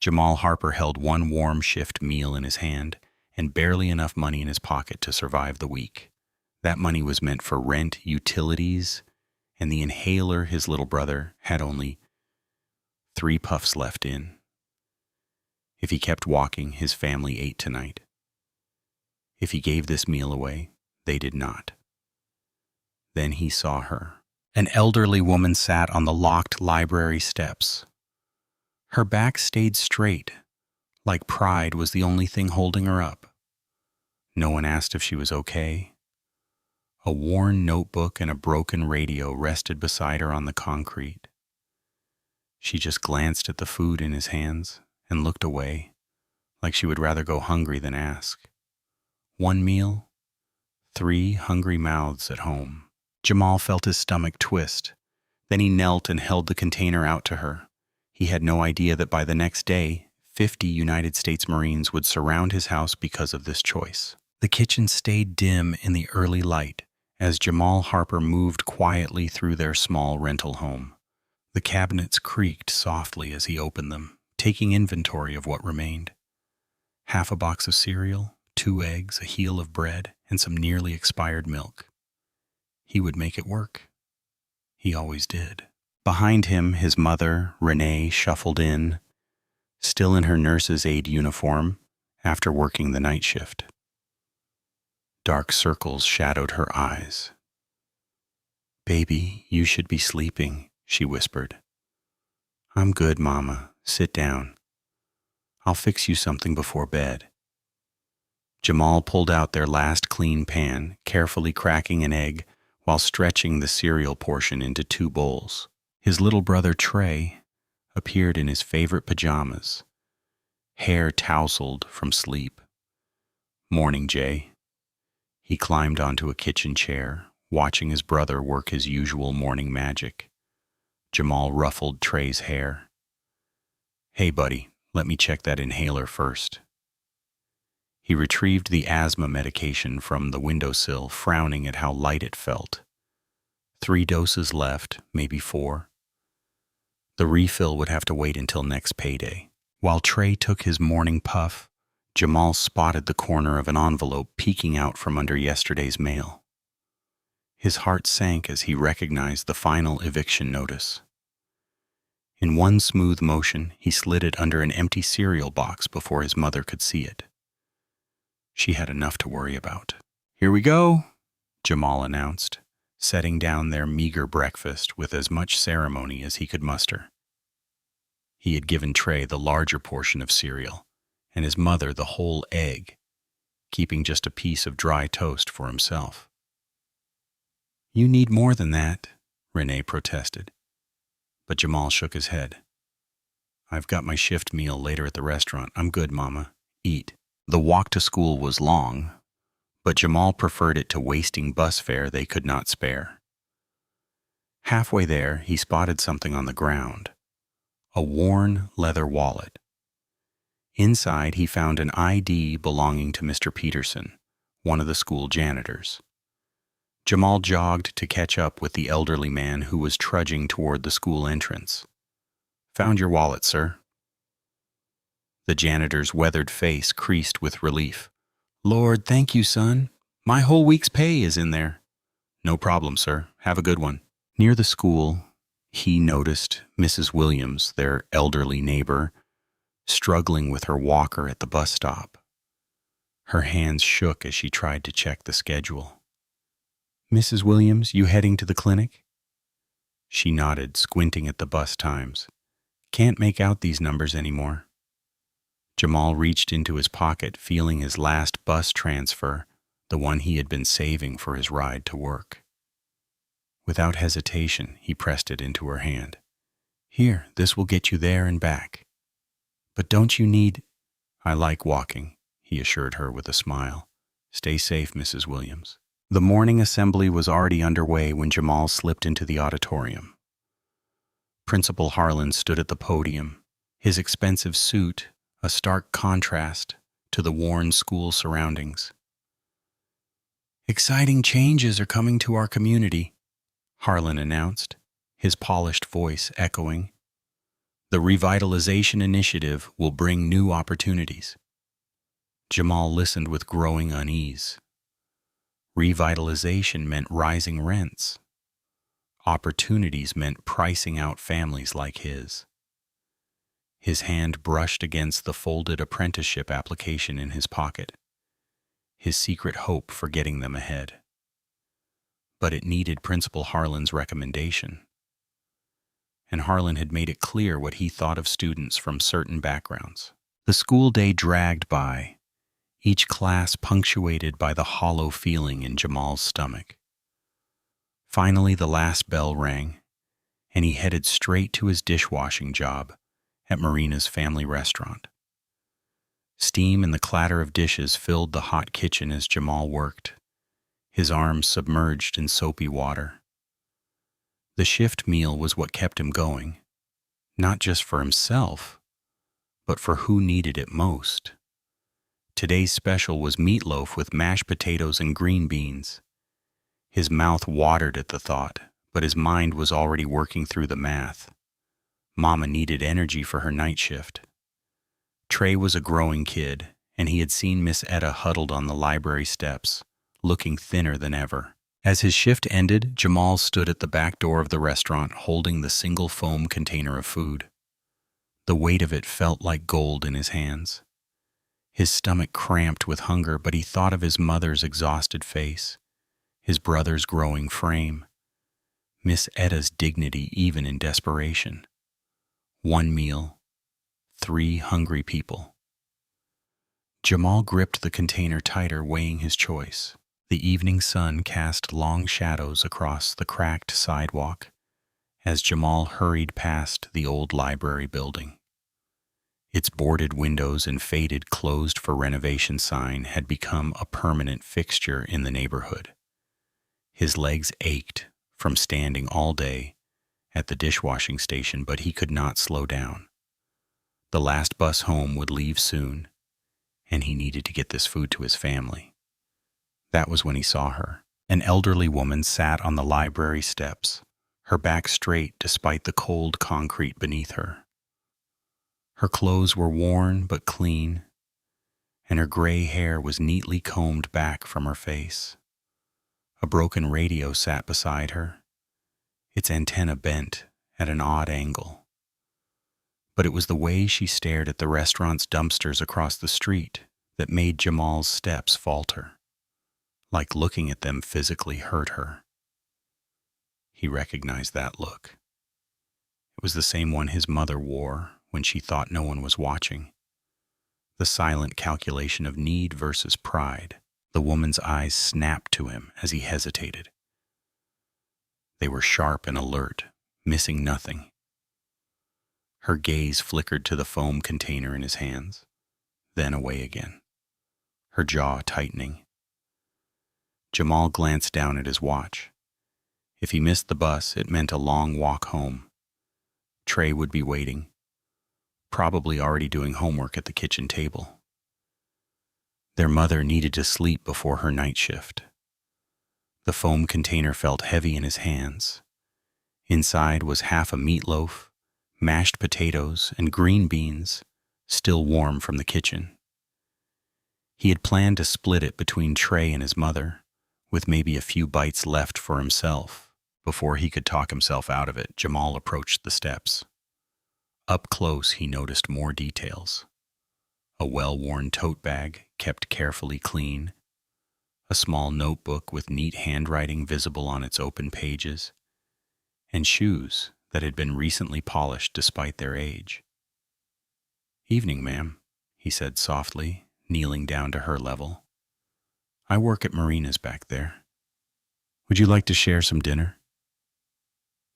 Jamal Harper held one warm shift meal in his hand and barely enough money in his pocket to survive the week. That money was meant for rent, utilities, and the inhaler his little brother had only 3 puffs left in. If he kept walking, his family ate tonight. If he gave this meal away, they did not. Then he saw her. An elderly woman sat on the locked library steps. Her back stayed straight, like pride was the only thing holding her up. No one asked if she was okay. A worn notebook and a broken radio rested beside her on the concrete. She just glanced at the food in his hands and looked away, like she would rather go hungry than ask. 1 meal, 3 hungry mouths at home. Jamal felt his stomach twist. Then he knelt and held the container out to her. He had no idea that by the next day, 50 United States Marines would surround his house because of this choice. The kitchen stayed dim in the early light as Jamal Harper moved quietly through their small rental home. The cabinets creaked softly as he opened them, taking inventory of what remained. 1/2 box of cereal, 2 eggs, a heel of bread, and some nearly expired milk. He would make it work. He always did. Behind him, his mother, Renee, shuffled in, still in her nurse's aide uniform after working the night shift. Dark circles shadowed her eyes. "Baby, you should be sleeping," she whispered. "I'm good, Mama. Sit down. I'll fix you something before bed." Jamal pulled out their last clean pan, carefully cracking an egg while stretching the cereal portion into 2 bowls. His little brother Trey appeared in his favorite pajamas, hair tousled from sleep. "Morning, Jay." He climbed onto a kitchen chair, watching his brother work his usual morning magic. Jamal ruffled Trey's hair. "Hey, buddy, let me check that inhaler first." He retrieved the asthma medication from the windowsill, frowning at how light it felt. 3 doses left, maybe 4. The refill would have to wait until next payday. While Trey took his morning puff, Jamal spotted the corner of an envelope peeking out from under yesterday's mail. His heart sank as he recognized the final eviction notice. In one smooth motion, he slid it under an empty cereal box before his mother could see it. She had enough to worry about. "Here we go," Jamal announced, setting down their meager breakfast with as much ceremony as he could muster. He had given Trey the larger portion of cereal, and his mother the whole egg, keeping just a piece of dry toast for himself. "You need more than that," Renee protested. But Jamal shook his head. "I've got my shift meal later at the restaurant. I'm good, Mama. Eat." The walk to school was long, but Jamal preferred it to wasting bus fare they could not spare. Halfway there, he spotted something on the ground, a worn leather wallet. Inside, he found an ID belonging to Mr. Peterson, one of the school janitors. Jamal jogged to catch up with the elderly man who was trudging toward the school entrance. "Found your wallet, sir." The janitor's weathered face creased with relief. "Lord, thank you, son. My whole week's pay is in there." "No problem, sir. Have a good one." Near the school, he noticed Mrs. Williams, their elderly neighbor, struggling with her walker at the bus stop. Her hands shook as she tried to check the schedule. "Mrs. Williams, you heading to the clinic?" She nodded, squinting at the bus times. "Can't make out these numbers anymore." Jamal reached into his pocket, feeling his last bus transfer, the one he had been saving for his ride to work. Without hesitation, he pressed it into her hand. "Here, this will get you there and back. But don't you need—" "I like walking," he assured her with a smile. "Stay safe, Mrs. Williams." The morning assembly was already underway when Jamal slipped into the auditorium. Principal Harlan stood at the podium, his expensive suit a stark contrast to the worn school surroundings. "Exciting changes are coming to our community," Harlan announced, his polished voice echoing. The revitalization initiative will bring new opportunities. Jamal listened with growing unease. Revitalization meant rising rents. Opportunities meant pricing out families like his. His hand brushed against the folded apprenticeship application in his pocket, his secret hope for getting them ahead. But it needed Principal Harlan's recommendation. And Harlan had made it clear what he thought of students from certain backgrounds. The school day dragged by, each class punctuated by the hollow feeling in Jamal's stomach. Finally, the last bell rang, and he headed straight to his dishwashing job at Marina's family restaurant. Steam and the clatter of dishes filled the hot kitchen as Jamal worked, his arms submerged in soapy water. The shift meal was what kept him going, not just for himself, but for who needed it most. Today's special was meatloaf with mashed potatoes and green beans. His mouth watered at the thought, but his mind was already working through the math. Mama needed energy for her night shift. Trey was a growing kid, and he had seen Miss Etta huddled on the library steps, looking thinner than ever. As his shift ended, Jamal stood at the back door of the restaurant holding the single foam container of food. The weight of it felt like gold in his hands. His stomach cramped with hunger, but he thought of his mother's exhausted face, his brother's growing frame, Miss Etta's dignity even in desperation. One meal, 3 hungry people. Jamal gripped the container tighter, weighing his choice. The evening sun cast long shadows across the cracked sidewalk as Jamal hurried past the old library building. Its boarded windows and faded closed for renovation sign had become a permanent fixture in the neighborhood. His legs ached from standing all day at the dishwashing station, but he could not slow down. The last bus home would leave soon, and he needed to get this food to his family. That was when he saw her. An elderly woman sat on the library steps, her back straight despite the cold concrete beneath her. Her clothes were worn but clean, and her gray hair was neatly combed back from her face. A broken radio sat beside her, its antenna bent at an odd angle. But it was the way she stared at the restaurant's dumpsters across the street that made Jamal's steps falter, like looking at them physically hurt her. He recognized that look. It was the same one his mother wore when she thought no one was watching. The silent calculation of need versus pride. The woman's eyes snapped to him as he hesitated. They were sharp and alert, missing nothing. Her gaze flickered to the foam container in his hands, then away again, her jaw tightening. Jamal glanced down at his watch. If he missed the bus, it meant a long walk home. Trey would be waiting, probably already doing homework at the kitchen table. Their mother needed to sleep before her night shift. The foam container felt heavy in his hands. Inside was half a meatloaf, mashed potatoes, and green beans, still warm from the kitchen. He had planned to split it between Trey and his mother, with maybe a few bites left for himself. Before he could talk himself out of it, Jamal approached the steps. Up close, he noticed more details. A well-worn tote bag, kept carefully clean, a small notebook with neat handwriting visible on its open pages, and shoes that had been recently polished despite their age. "Evening, ma'am," he said softly, kneeling down to her level. "I work at Marina's back there. Would you like to share some dinner?"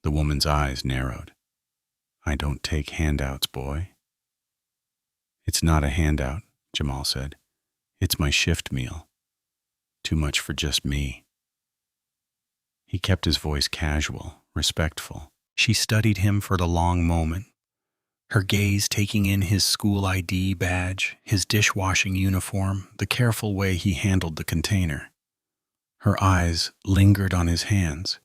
The woman's eyes narrowed. "I don't take handouts, boy." "It's not a handout," Jamal said. "It's my shift meal. Too much for just me." He kept his voice casual, respectful. She studied him for the long moment, her gaze taking in his school ID badge, his dishwashing uniform, the careful way he handled the container. Her eyes lingered on his hands,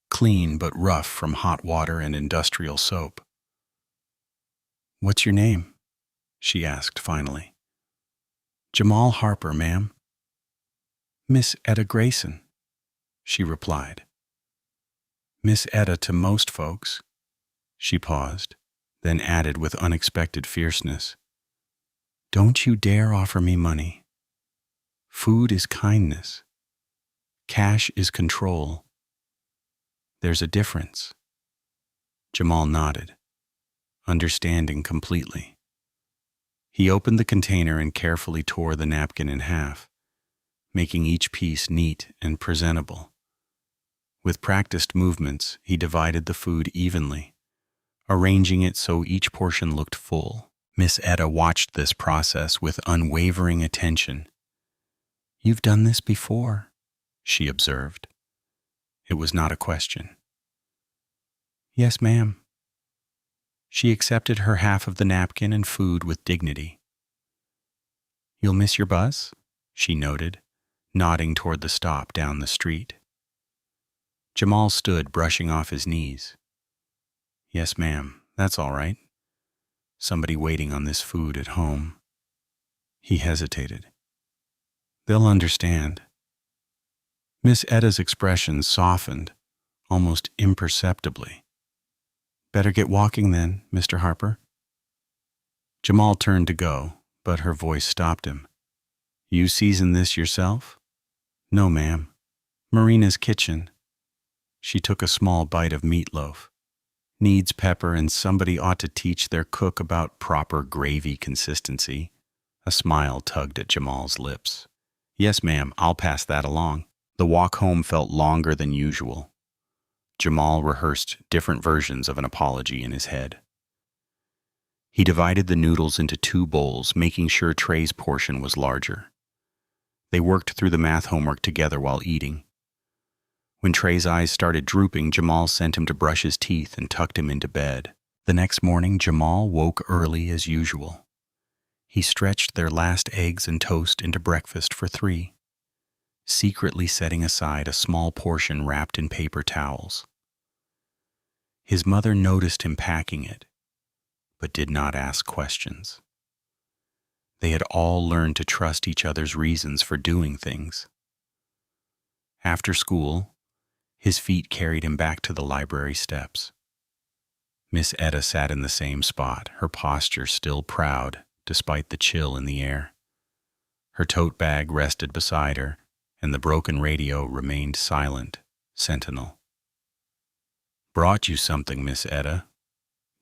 clean but rough from hot water and industrial soap. "What's your name?" she asked finally. "Jamal Harper, ma'am." "Miss Etta Grayson," she replied. "Miss Etta to most folks." She paused, then added with unexpected fierceness, "Don't you dare offer me money. Food is kindness. Cash is control. There's a difference." Jamal nodded, understanding completely. He opened the container and carefully tore the napkin in half, making each piece neat and presentable. With practiced movements, he divided the food evenly, arranging it so each portion looked full. Miss Etta watched this process with unwavering attention. "You've done this before," she observed. It was not a question. "Yes, ma'am." She accepted her half of the napkin and food with dignity. "You'll miss your bus?" she noted, nodding toward the stop down the street. Jamal stood, brushing off his knees. "Yes, ma'am, that's all right. Somebody waiting on this food at home." He hesitated. "They'll understand." Miss Etta's expression softened, almost imperceptibly. "Better get walking then, Mr. Harper." Jamal turned to go, but her voice stopped him. "You season this yourself?" "No, ma'am. Marina's kitchen." She took a small bite of meatloaf. "Needs pepper, and somebody ought to teach their cook about proper gravy consistency." A smile tugged at Jamal's lips. "Yes, ma'am, I'll pass that along." The walk home felt longer than usual. Jamal rehearsed different versions of an apology in his head. He divided the noodles into 2 bowls, making sure Trey's portion was larger. They worked through the math homework together while eating. When Trey's eyes started drooping, Jamal sent him to brush his teeth and tucked him into bed. The next morning, Jamal woke early as usual. He stretched their last eggs and toast into breakfast for 3, secretly setting aside a small portion wrapped in paper towels. His mother noticed him packing it, but did not ask questions. They had all learned to trust each other's reasons for doing things. After school, his feet carried him back to the library steps. Miss Etta sat in the same spot, her posture still proud despite the chill in the air. Her tote bag rested beside her, and the broken radio remained silent, sentinel. "Brought you something, Miss Etta,"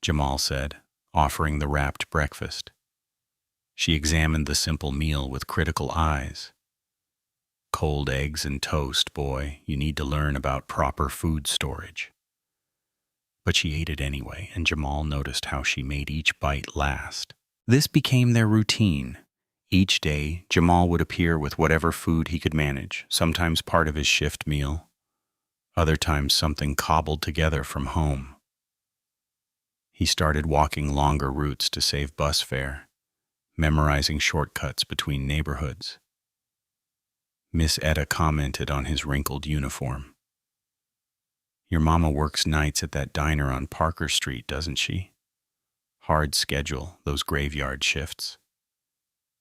Jamal said, offering the wrapped breakfast. She examined the simple meal with critical eyes. "Cold eggs and toast, boy. You need to learn about proper food storage." But she ate it anyway, and Jamal noticed how she made each bite last. This became their routine. Each day, Jamal would appear with whatever food he could manage, sometimes part of his shift meal, other times something cobbled together from home. He started walking longer routes to save bus fare, memorizing shortcuts between neighborhoods. Miss Etta commented on his wrinkled uniform. "Your mama works nights at that diner on Parker Street, doesn't she? Hard schedule, those graveyard shifts."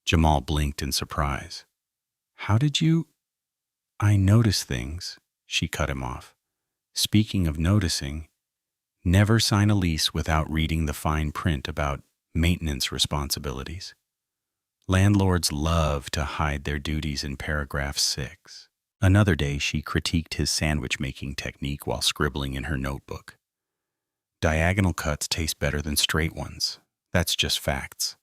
Jamal blinked in surprise. "How did you—" "I notice things," she cut him off. "Speaking of noticing, never sign a lease without reading the fine print about maintenance responsibilities. Landlords love to hide their duties in paragraph 6. Another day, she critiqued his sandwich-making technique while scribbling in her notebook. "Diagonal cuts taste better than straight ones. That's just facts."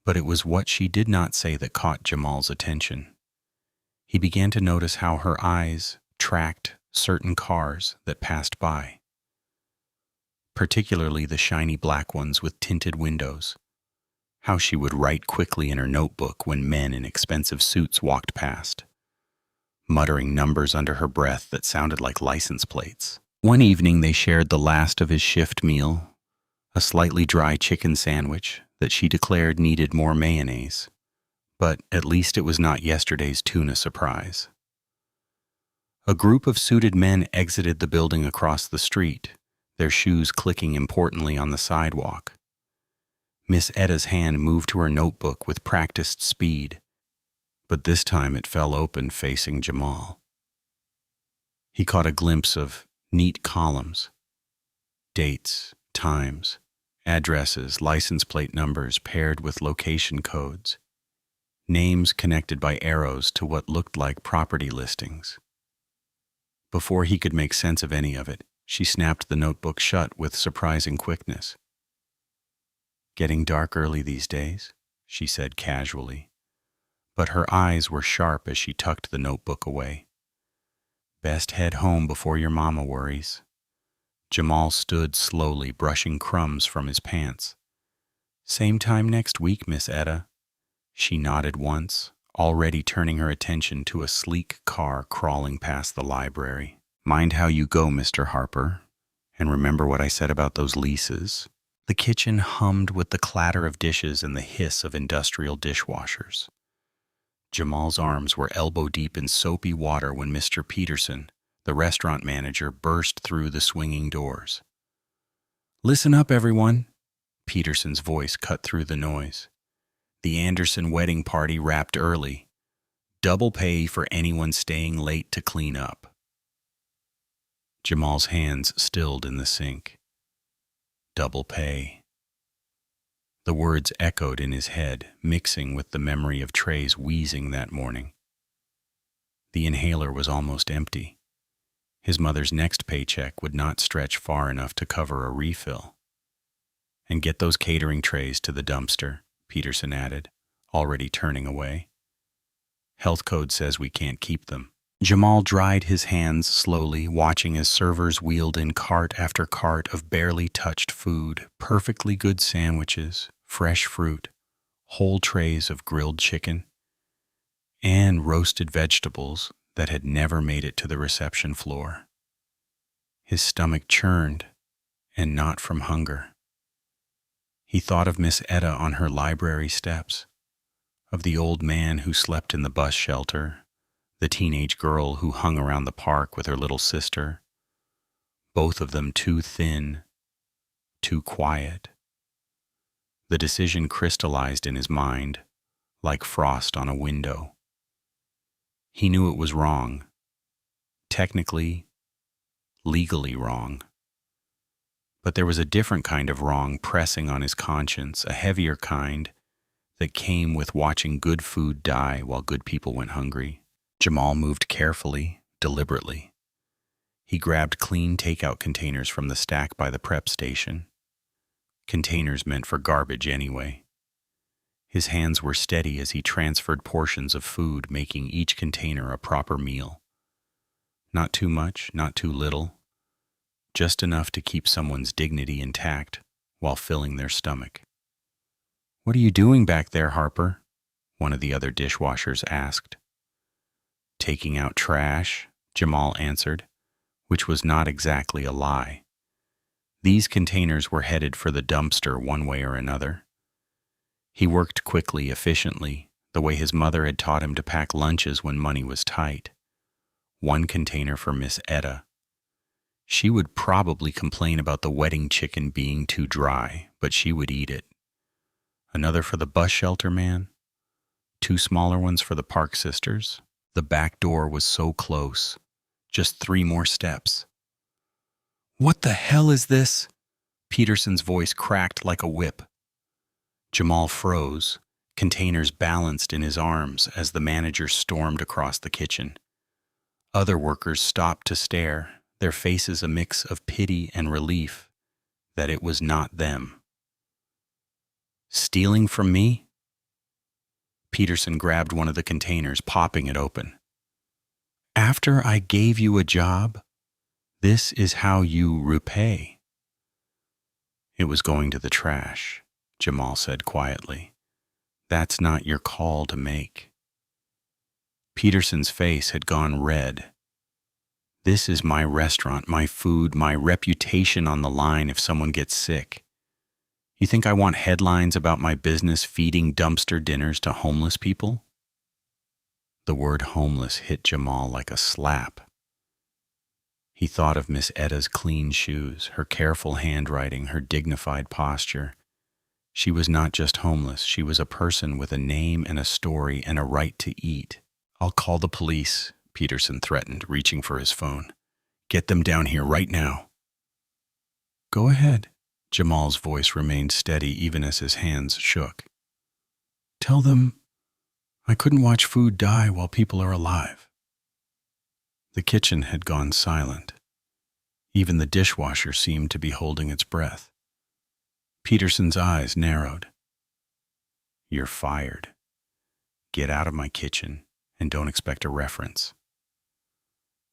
But it was what she did not say that caught Jamal's attention. He began to notice how her eyes tracked certain cars that passed by, particularly the shiny black ones with tinted windows. How she would write quickly in her notebook when men in expensive suits walked past, muttering numbers under her breath that sounded like license plates. One evening they shared the last of his shift meal, a slightly dry chicken sandwich that she declared needed more mayonnaise, but at least it was not yesterday's tuna surprise. A group of suited men exited the building across the street, their shoes clicking importantly on the sidewalk. Miss Etta's hand moved to her notebook with practiced speed, but this time it fell open facing Jamal. He caught a glimpse of neat columns, dates, times, addresses, license plate numbers paired with location codes, names connected by arrows to what looked like property listings. Before he could make sense of any of it, she snapped the notebook shut with surprising quickness. "Getting dark early these days," she said casually, but her eyes were sharp as she tucked the notebook away. "Best head home before your mama worries." Jamal stood slowly, brushing crumbs from his pants. "Same time next week, Miss Etta." She nodded once, already turning her attention to a sleek car crawling past the library. "Mind how you go, Mr. Harper. And remember what I said about those leases." The kitchen hummed with the clatter of dishes and the hiss of industrial dishwashers. Jamal's arms were elbow-deep in soapy water when Mr. Peterson, the restaurant manager, burst through the swinging doors. "Listen up, everyone." Peterson's voice cut through the noise. "The Anderson wedding party wrapped early. Double pay for anyone staying late to clean up." Jamal's hands stilled in the sink. Double pay. The words echoed in his head, mixing with the memory of Trey's wheezing that morning. The inhaler was almost empty. His mother's next paycheck would not stretch far enough to cover a refill. "And get those catering trays to the dumpster," Peterson added, already turning away. "Health code says we can't keep them." Jamal dried his hands slowly, watching as servers wheeled in cart after cart of barely touched food, perfectly good sandwiches, fresh fruit, whole trays of grilled chicken, and roasted vegetables that had never made it to the reception floor. His stomach churned, and not from hunger. He thought of Miss Etta on her library steps, of the old man who slept in the bus shelter, the teenage girl who hung around the park with her little sister, both of them too thin, too quiet. The decision crystallized in his mind, like frost on a window. He knew it was wrong, technically, legally wrong. But there was a different kind of wrong pressing on his conscience, a heavier kind that came with watching good food die while good people went hungry. Jamal moved carefully, deliberately. He grabbed clean takeout containers from the stack by the prep station. Containers meant for garbage anyway. His hands were steady as he transferred portions of food, making each container a proper meal. Not too much, not too little. Just enough to keep someone's dignity intact while filling their stomach. "What are you doing back there, Harper?" one of the other dishwashers asked. "Taking out trash," Jamal answered, which was not exactly a lie. These containers were headed for the dumpster one way or another. He worked quickly, efficiently, the way his mother had taught him to pack lunches when money was tight. One container for Miss Etta. She would probably complain about the wedding chicken being too dry, but she would eat it. Another for the bus shelter man. 2 smaller ones for the Park sisters. The back door was so close. Just 3 more steps. "What the hell is this?" Peterson's voice cracked like a whip. Jamal froze, containers balanced in his arms as the manager stormed across the kitchen. Other workers stopped to stare, their faces a mix of pity and relief that it was not them. "Stealing from me?" Peterson grabbed one of the containers, popping it open. "After I gave you a job, this is how you repay." "It was going to the trash," Jamal said quietly. "That's not your call to make." Peterson's face had gone red. "This is my restaurant, my food, my reputation on the line if someone gets sick. You think I want headlines about my business feeding dumpster dinners to homeless people?" The word homeless hit Jamal like a slap. He thought of Miss Etta's clean shoes, her careful handwriting, her dignified posture. She was not just homeless. She was a person with a name and a story and a right to eat. "I'll call the police," Peterson threatened, reaching for his phone. "Get them down here right now." "Go ahead." Jamal's voice remained steady even as his hands shook. "Tell them I couldn't watch food die while people are alive." The kitchen had gone silent. Even the dishwasher seemed to be holding its breath. Peterson's eyes narrowed. "You're fired. Get out of my kitchen and don't expect a reference."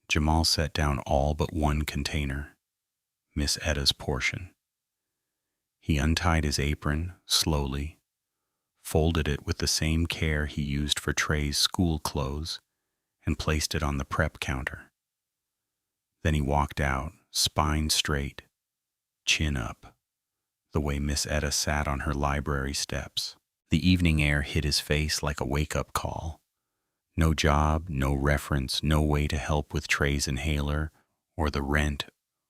Jamal set down all but one container, Miss Etta's portion. He untied his apron slowly, folded it with the same care he used for Trey's school clothes, and placed it on the prep counter. Then he walked out, spine straight, chin up, the way Miss Etta sat on her library steps. The evening air hit his face like a wake-up call. No job, no reference, no way to help with Trey's inhaler, or the rent,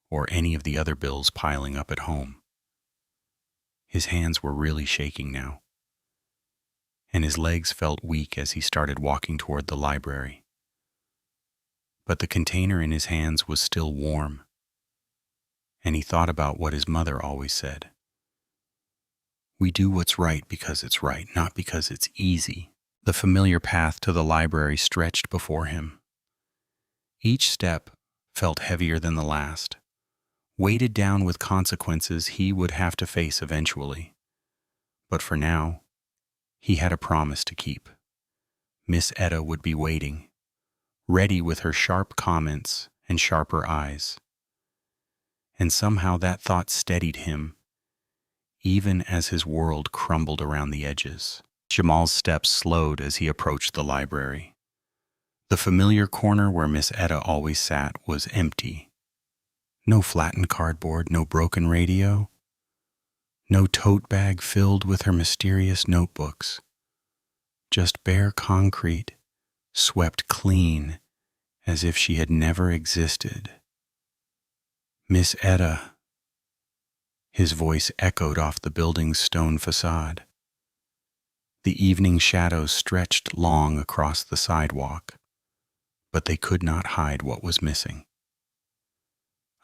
or any of the other bills piling up at home. His hands were really shaking now, and his legs felt weak as he started walking toward the library. But the container in his hands was still warm, and he thought about what his mother always said. "We do what's right because it's right, not because it's easy." The familiar path to the library stretched before him. Each step felt heavier than the last, weighted down with consequences he would have to face eventually. But for now, he had a promise to keep. Miss Etta would be waiting, ready with her sharp comments and sharper eyes. And somehow that thought steadied him, even as his world crumbled around the edges. Jamal's steps slowed as he approached the library. The familiar corner where Miss Etta always sat was empty. No flattened cardboard, no broken radio, no tote bag filled with her mysterious notebooks. Just bare concrete, swept clean as if she had never existed. "Miss Etta." His voice echoed off the building's stone facade. The evening shadows stretched long across the sidewalk, but they could not hide what was missing.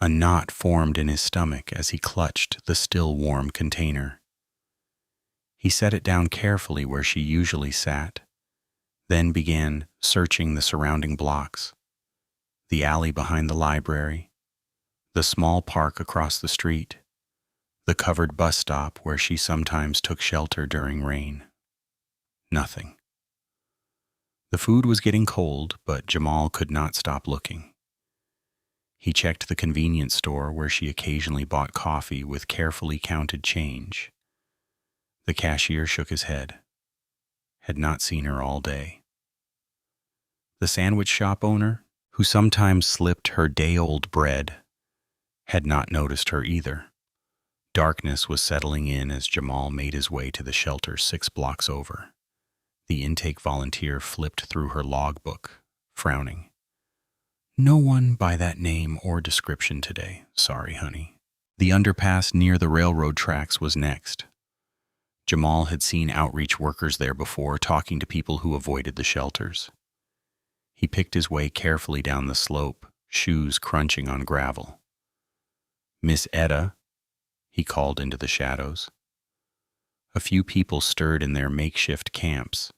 A knot formed in his stomach as he clutched the still warm container. He set it down carefully where she usually sat, then began searching the surrounding blocks, the alley behind the library, the small park across the street, the covered bus stop where she sometimes took shelter during rain. Nothing. The food was getting cold, but Jamal could not stop looking. He checked the convenience store where she occasionally bought coffee with carefully counted change. The cashier shook his head. Had not seen her all day. The sandwich shop owner, who sometimes slipped her day-old bread, had not noticed her either. Darkness was settling in as Jamal made his way to the shelter 6 blocks over. The intake volunteer flipped through her logbook, frowning. "No one by that name or description today. Sorry, honey." The underpass near the railroad tracks was next. Jamal had seen outreach workers there before, talking to people who avoided the shelters. He picked his way carefully down the slope, shoes crunching on gravel. "Miss Etta," he called into the shadows. A few people stirred in their makeshift camps,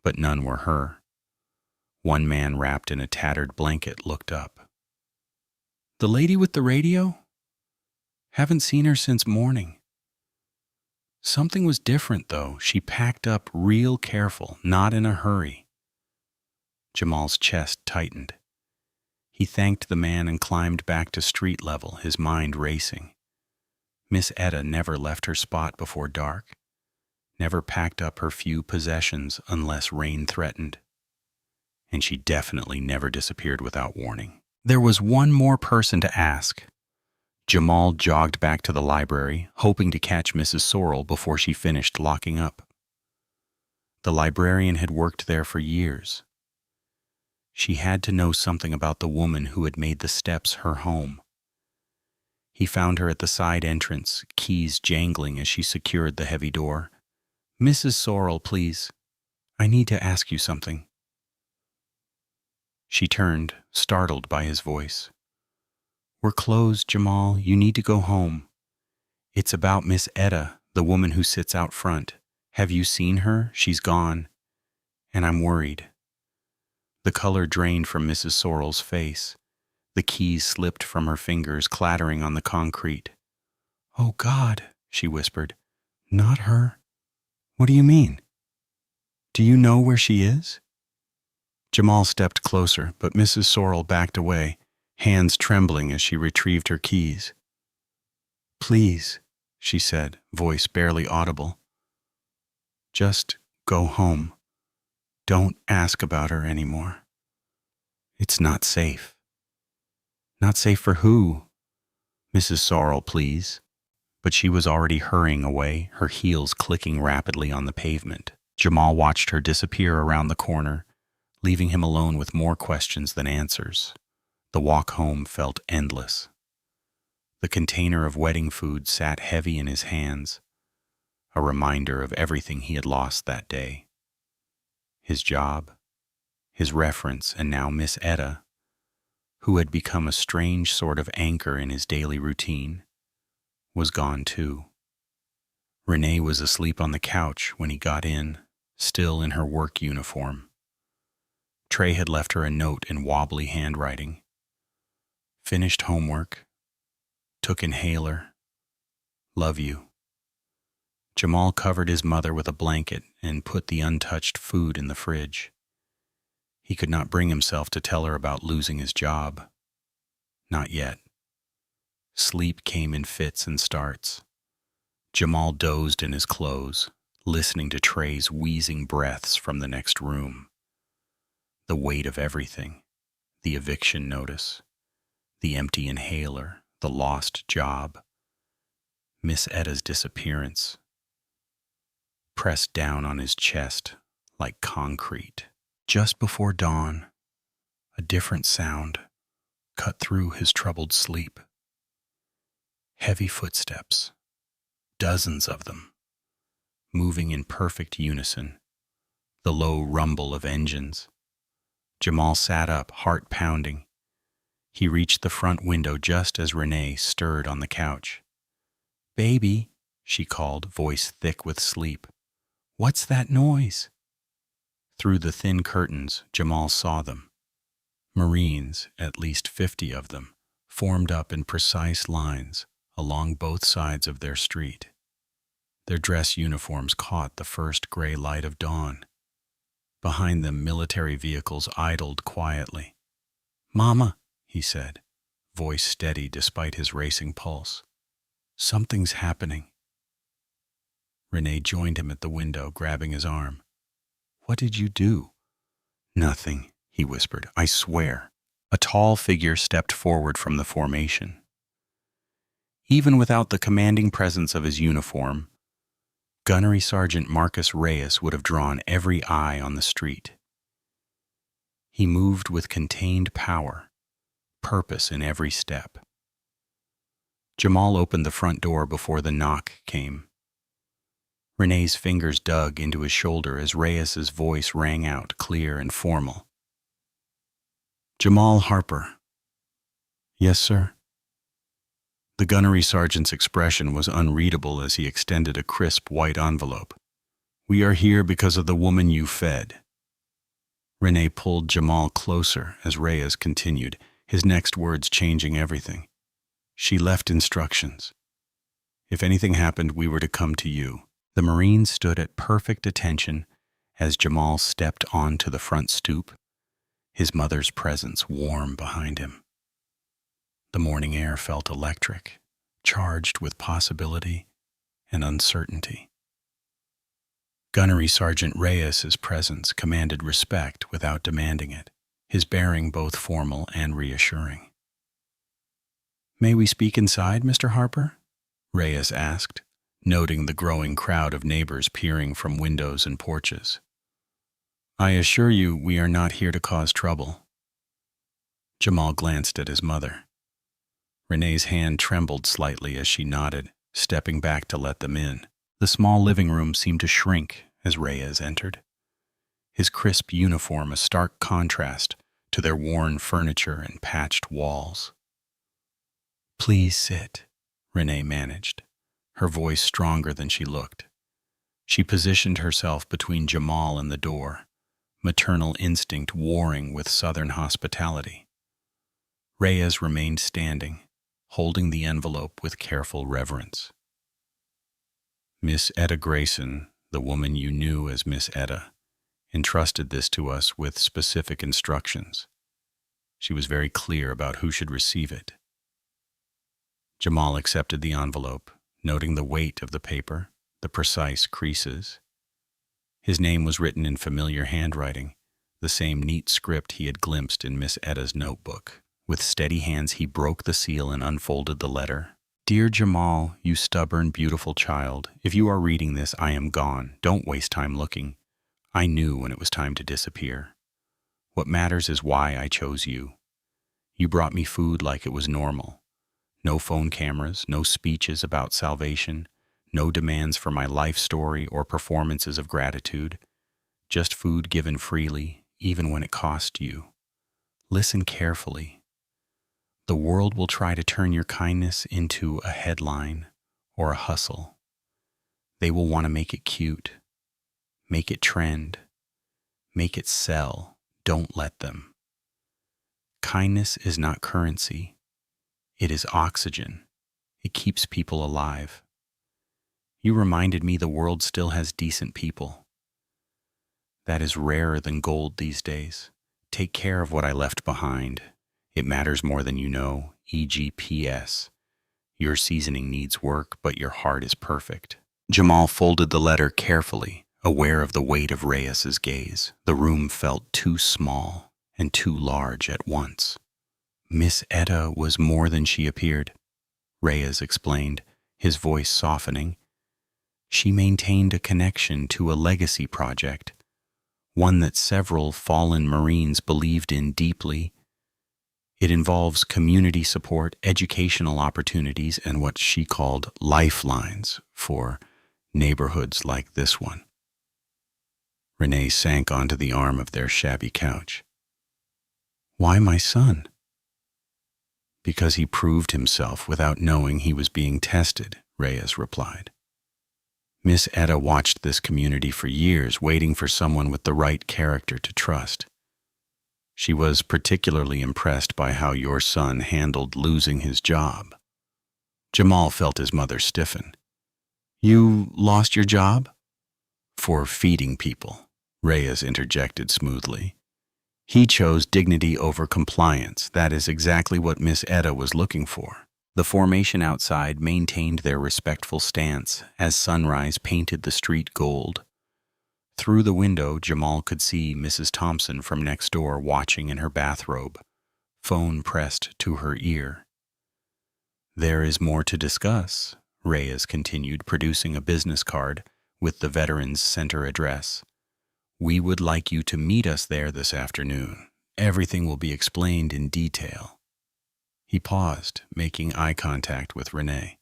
but none were her. One man wrapped in a tattered blanket looked up. "The lady with the radio? Haven't seen her since morning." Something was different, though. She packed up real careful, not in a hurry. Jamal's chest tightened. He thanked the man and climbed back to street level, his mind racing. Miss Etta never left her spot before dark, never packed up her few possessions unless rain threatened. And she definitely never disappeared without warning. There was one more person to ask. Jamal jogged back to the library, hoping to catch Mrs. Sorrell before she finished locking up. The librarian had worked there for years. She had to know something about the woman who had made the steps her home. He found her at the side entrance, keys jangling as she secured the heavy door. "Mrs. Sorrell, please. I need to ask you something." She turned, startled by his voice. "We're closed, Jamal. You need to go home. It's about Miss Etta, the woman who sits out front. Have you seen her? She's gone. And I'm worried." The color drained from Mrs. Sorrell's face. The keys slipped from her fingers, clattering on the concrete. "Oh, God," she whispered. "Not her? What do you mean? Do you know where she is?" Jamal stepped closer, but Mrs. Sorrell backed away, hands trembling as she retrieved her keys. "Please," she said, voice barely audible. "Just go home. Don't ask about her anymore. It's not safe." "Not safe for who?" "Mrs. Sorrell, please." But she was already hurrying away, her heels clicking rapidly on the pavement. Jamal watched her disappear around the corner, leaving him alone with more questions than answers. The walk home felt endless. The container of wedding food sat heavy in his hands, a reminder of everything he had lost that day. His job, his reference, and now Miss Etta, who had become a strange sort of anchor in his daily routine, was gone too. Renee was asleep on the couch when he got in, still in her work uniform. Trey had left her a note in wobbly handwriting. "Finished homework. Took inhaler. Love you." Jamal covered his mother with a blanket and put the untouched food in the fridge. He could not bring himself to tell her about losing his job. Not yet. Sleep came in fits and starts. Jamal dozed in his clothes, listening to Trey's wheezing breaths from the next room. The weight of everything, the eviction notice, the empty inhaler, the lost job, Miss Etta's disappearance, pressed down on his chest like concrete. Just before dawn, a different sound cut through his troubled sleep. Heavy footsteps, dozens of them, moving in perfect unison, the low rumble of engines. Jamal sat up, heart pounding. He reached the front window just as Renee stirred on the couch. "Baby," she called, voice thick with sleep. "What's that noise?" Through the thin curtains, Jamal saw them. Marines, at least 50 of them, formed up in precise lines along both sides of their street. Their dress uniforms caught the first gray light of dawn. Behind them, military vehicles idled quietly. "Mama," he said, voice steady despite his racing pulse. "Something's happening." Renee joined him at the window, grabbing his arm. "What did you do?" "Nothing," he whispered. "I swear." A tall figure stepped forward from the formation. Even without the commanding presence of his uniform, Gunnery Sergeant Marcus Reyes would have drawn every eye on the street. He moved with contained power, purpose in every step. Jamal opened the front door before the knock came. Renee's fingers dug into his shoulder as Reyes's voice rang out, clear and formal. "Jamal Harper." "Yes, sir." The gunnery sergeant's expression was unreadable as he extended a crisp white envelope. "We are here because of the woman you fed." Renee pulled Jamal closer as Reyes continued, his next words changing everything. "She left instructions. If anything happened, we were to come to you." The Marine stood at perfect attention as Jamal stepped onto the front stoop, his mother's presence warm behind him. The morning air felt electric, charged with possibility and uncertainty. Gunnery Sergeant Reyes's presence commanded respect without demanding it, his bearing both formal and reassuring. "May we speak inside, Mr. Harper?" Reyes asked, noting the growing crowd of neighbors peering from windows and porches. "I assure you we are not here to cause trouble." Jamal glanced at his mother. Renee's hand trembled slightly as she nodded, stepping back to let them in. The small living room seemed to shrink as Reyes entered, his crisp uniform a stark contrast to their worn furniture and patched walls. "Please sit," Renee managed, her voice stronger than she looked. She positioned herself between Jamal and the door, maternal instinct warring with southern hospitality. Reyes remained standing, holding the envelope with careful reverence. "Miss Etta Grayson, the woman you knew as Miss Etta, entrusted this to us with specific instructions. She was very clear about who should receive it." Jamal accepted the envelope, noting the weight of the paper, the precise creases. His name was written in familiar handwriting, the same neat script he had glimpsed in Miss Etta's notebook. With steady hands, he broke the seal and unfolded the letter. "Dear Jamal, you stubborn, beautiful child, if you are reading this, I am gone. Don't waste time looking. I knew when it was time to disappear. What matters is why I chose you. You brought me food like it was normal. No phone cameras, no speeches about salvation, no demands for my life story or performances of gratitude. Just food given freely, even when it cost you. Listen carefully. The world will try to turn your kindness into a headline or a hustle. They will want to make it cute, make it trend, make it sell. Don't let them. Kindness is not currency. It is oxygen. It keeps people alive. You reminded me the world still has decent people. That is rarer than gold these days. Take care of what I left behind. It matters more than you know, e.g. P.S. Your seasoning needs work, but your heart is perfect." Jamal folded the letter carefully, aware of the weight of Reyes's gaze. The room felt too small and too large at once. "Miss Etta was more than she appeared," Reyes explained, his voice softening. "She maintained a connection to a legacy project, one that several fallen Marines believed in deeply. It involves community support, educational opportunities, and what she called lifelines for neighborhoods like this one." Renee sank onto the arm of their shabby couch. "Why my son?" "Because he proved himself without knowing he was being tested," Reyes replied. "Miss Etta watched this community for years, waiting for someone with the right character to trust. She was particularly impressed by how your son handled losing his job." Jamal felt his mother stiffen. "You lost your job?" "For feeding people," Reyes interjected smoothly. "He chose dignity over compliance. That is exactly what Miss Etta was looking for." The formation outside maintained their respectful stance as sunrise painted the street gold. Through the window, Jamal could see Mrs. Thompson from next door watching in her bathrobe, phone pressed to her ear. "There is more to discuss," Reyes continued, producing a business card with the Veterans Center address. "We would like you to meet us there this afternoon. Everything will be explained in detail." He paused, making eye contact with Renee.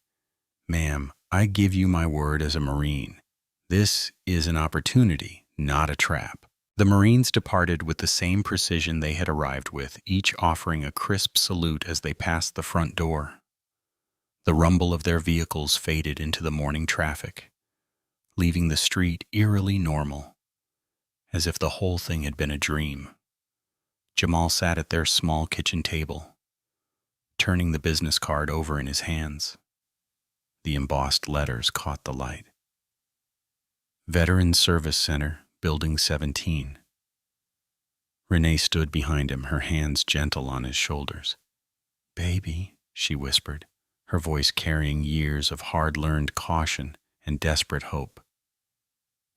"Ma'am, I give you my word as a Marine. This is an opportunity, not a trap." The Marines departed with the same precision they had arrived with, each offering a crisp salute as they passed the front door. The rumble of their vehicles faded into the morning traffic, leaving the street eerily normal, as if the whole thing had been a dream. Jamal sat at their small kitchen table, turning the business card over in his hands. The embossed letters caught the light. "Veterans Service Center, Building 17. Renee stood behind him, her hands gentle on his shoulders. "Baby," she whispered, her voice carrying years of hard-learned caution and desperate hope.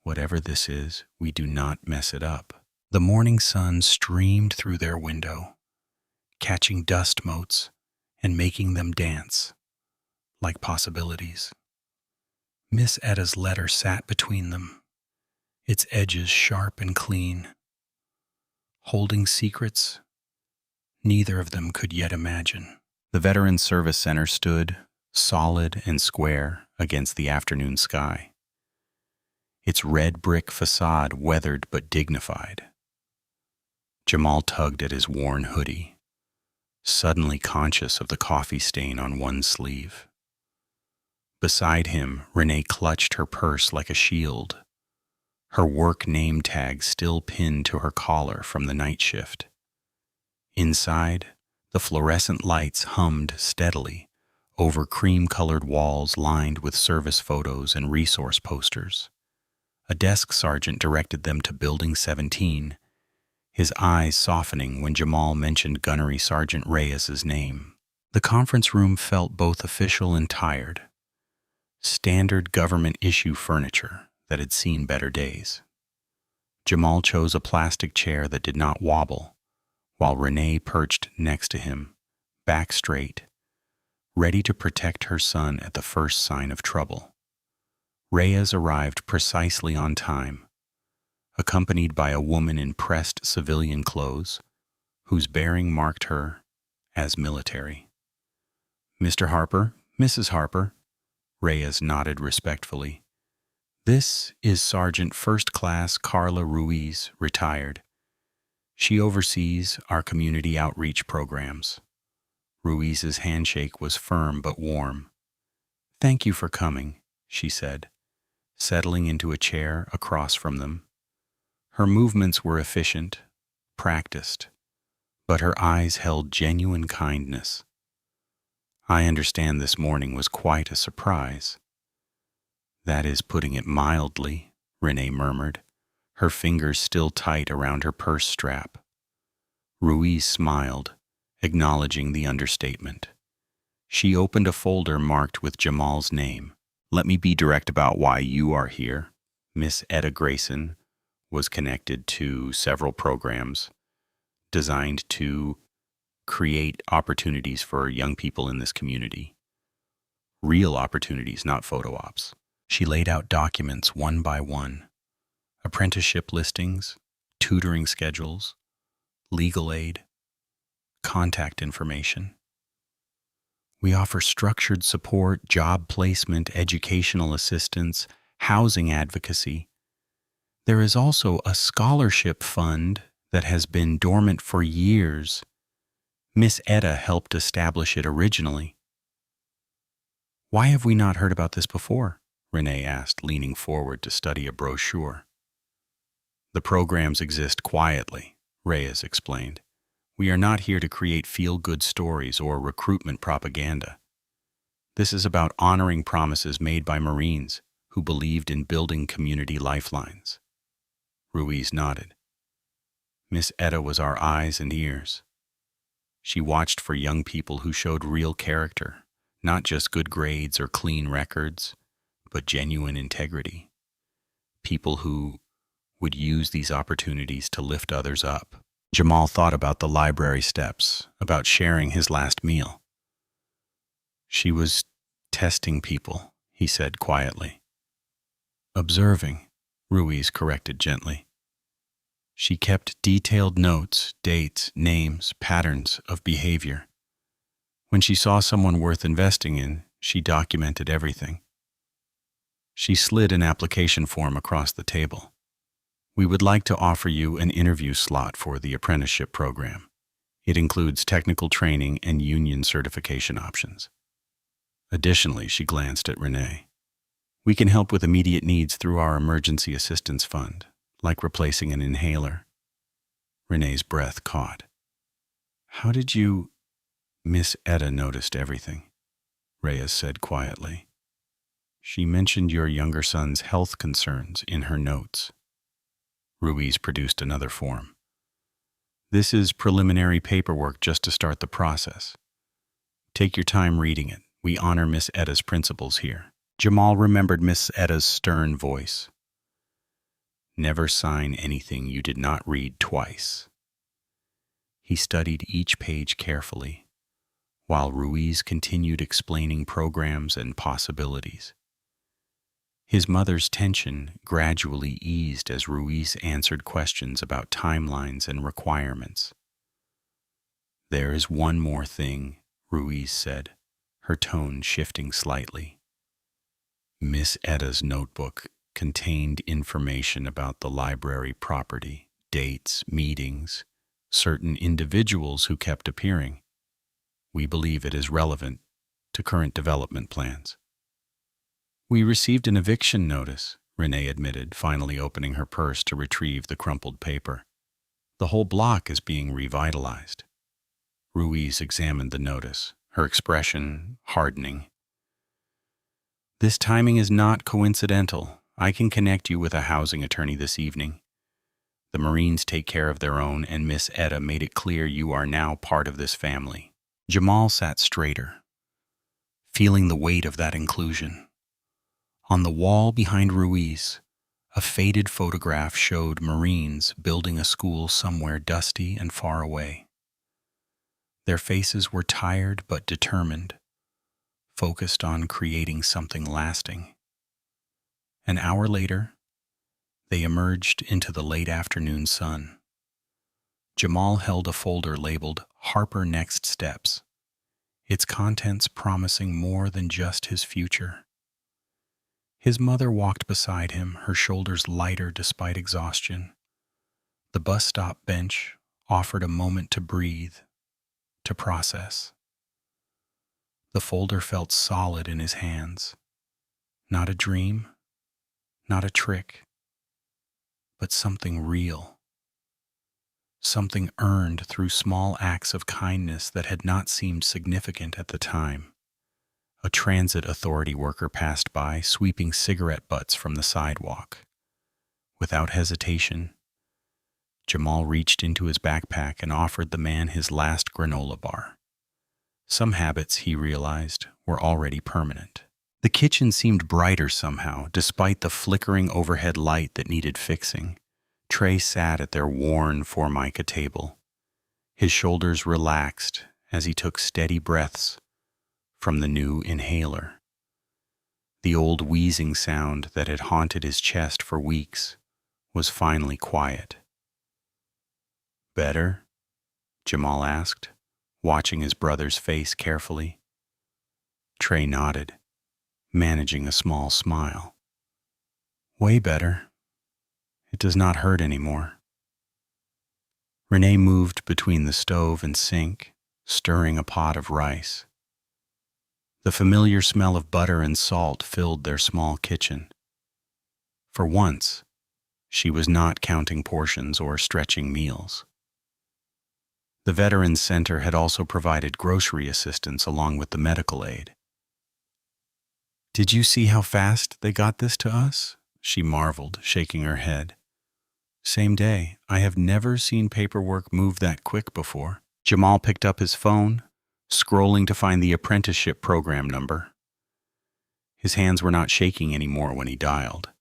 "Whatever this is, we do not mess it up." The morning sun streamed through their window, catching dust motes and making them dance like possibilities. Miss Etta's letter sat between them, its edges sharp and clean, holding secrets neither of them could yet imagine. The Veterans Service Center stood, solid and square, against the afternoon sky. Its red brick facade weathered but dignified. Jamal tugged at his worn hoodie, suddenly conscious of the coffee stain on one sleeve. Beside him, Renee clutched her purse like a shield, her work name tag still pinned to her collar from the night shift. Inside, the fluorescent lights hummed steadily over cream-colored walls lined with service photos and resource posters. A desk sergeant directed them to Building 17, his eyes softening when Jamal mentioned Gunnery Sergeant Reyes's name. The conference room felt both official and tired. Standard government-issue furniture that had seen better days. Jamal chose a plastic chair that did not wobble, while Renee perched next to him, back straight, ready to protect her son at the first sign of trouble. Reyes arrived precisely on time, accompanied by a woman in pressed civilian clothes, whose bearing marked her as military. "Mr. Harper, Mrs. Harper," Reyes nodded respectfully. "This is Sergeant First Class Carla Ruiz, retired. She oversees our community outreach programs." Ruiz's handshake was firm but warm. "Thank you for coming," she said, settling into a chair across from them. Her movements were efficient, practiced, but her eyes held genuine kindness. "I understand this morning was quite a surprise." "That is putting it mildly," Renee murmured, her fingers still tight around her purse strap. Ruiz smiled, acknowledging the understatement. She opened a folder marked with Jamal's name. "Let me be direct about why you are here." Miss Etta Grayson was connected to several programs designed to create opportunities for young people in this community. Real opportunities, not photo ops. She laid out documents one by one. Apprenticeship listings, tutoring schedules, legal aid, contact information. "We offer structured support, job placement, educational assistance, housing advocacy. There is also a scholarship fund that has been dormant for years. Miss Etta helped establish it originally." "Why have we not heard about this before?" Renee asked, leaning forward to study a brochure. "The programs exist quietly," Reyes explained. "We are not here to create feel-good stories or recruitment propaganda. This is about honoring promises made by Marines who believed in building community lifelines." Ruiz nodded. Miss Etta was our eyes and ears. She watched for young people who showed real character, not just good grades or clean records, but genuine integrity. People who would use these opportunities to lift others up. Jamal thought about the library steps, about sharing his last meal. "She was testing people," he said quietly. "Observing," Ruiz corrected gently. She kept detailed notes, dates, names, patterns of behavior. When she saw someone worth investing in, she documented everything. She slid an application form across the table. "We would like to offer you an interview slot for the apprenticeship program. It includes technical training and union certification options." Additionally, she glanced at Renee. "We can help with immediate needs through our emergency assistance fund, like replacing an inhaler." Renee's breath caught. "How did you—" "Miss Etta noticed everything," Reyes said quietly. "She mentioned your younger son's health concerns in her notes." Ruiz produced another form. "This is preliminary paperwork just to start the process. Take your time reading it. We honor Miss Etta's principles here." Jamal remembered Miss Etta's stern voice. "Never sign anything you did not read twice." He studied each page carefully, while Ruiz continued explaining programs and possibilities. His mother's tension gradually eased as Ruiz answered questions about timelines and requirements. "There is one more thing," Ruiz said, her tone shifting slightly. Miss Etta's notebook contained information about the library property, dates, meetings, certain individuals who kept appearing. We believe it is relevant to current development plans. We received an eviction notice, Renee admitted, finally opening her purse to retrieve the crumpled paper. The whole block is being revitalized. Ruiz examined the notice, her expression hardening. This timing is not coincidental. I can connect you with a housing attorney this evening. The Marines take care of their own, and Miss Etta made it clear you are now part of this family. Jamal sat straighter, feeling the weight of that inclusion. On the wall behind Ruiz, a faded photograph showed Marines building a school somewhere dusty and far away. Their faces were tired but determined, focused on creating something lasting. An hour later, they emerged into the late afternoon sun. Jamal held a folder labeled Harper Next Steps, its contents promising more than just his future. His mother walked beside him, her shoulders lighter despite exhaustion. The bus stop bench offered a moment to breathe, to process. The folder felt solid in his hands. Not a dream, not a trick, but something real. Something earned through small acts of kindness that had not seemed significant at the time. A transit authority worker passed by, sweeping cigarette butts from the sidewalk. Without hesitation, Jamal reached into his backpack and offered the man his last granola bar. Some habits, he realized, were already permanent. The kitchen seemed brighter somehow, despite the flickering overhead light that needed fixing. Trey sat at their worn Formica table. His shoulders relaxed as he took steady breaths from the new inhaler. The old wheezing sound that had haunted his chest for weeks was finally quiet. "Better?" Jamal asked, watching his brother's face carefully. Trey nodded, managing a small smile. "Way better. It does not hurt anymore." Renee moved between the stove and sink, stirring a pot of rice. The familiar smell of butter and salt filled their small kitchen. For once, she was not counting portions or stretching meals. The Veterans Center had also provided grocery assistance along with the medical aid. "Did you see how fast they got this to us?" she marveled, shaking her head. "Same day. I have never seen paperwork move that quick before." Jamal picked up his phone, scrolling to find the apprenticeship program number. His hands were not shaking anymore when he dialed.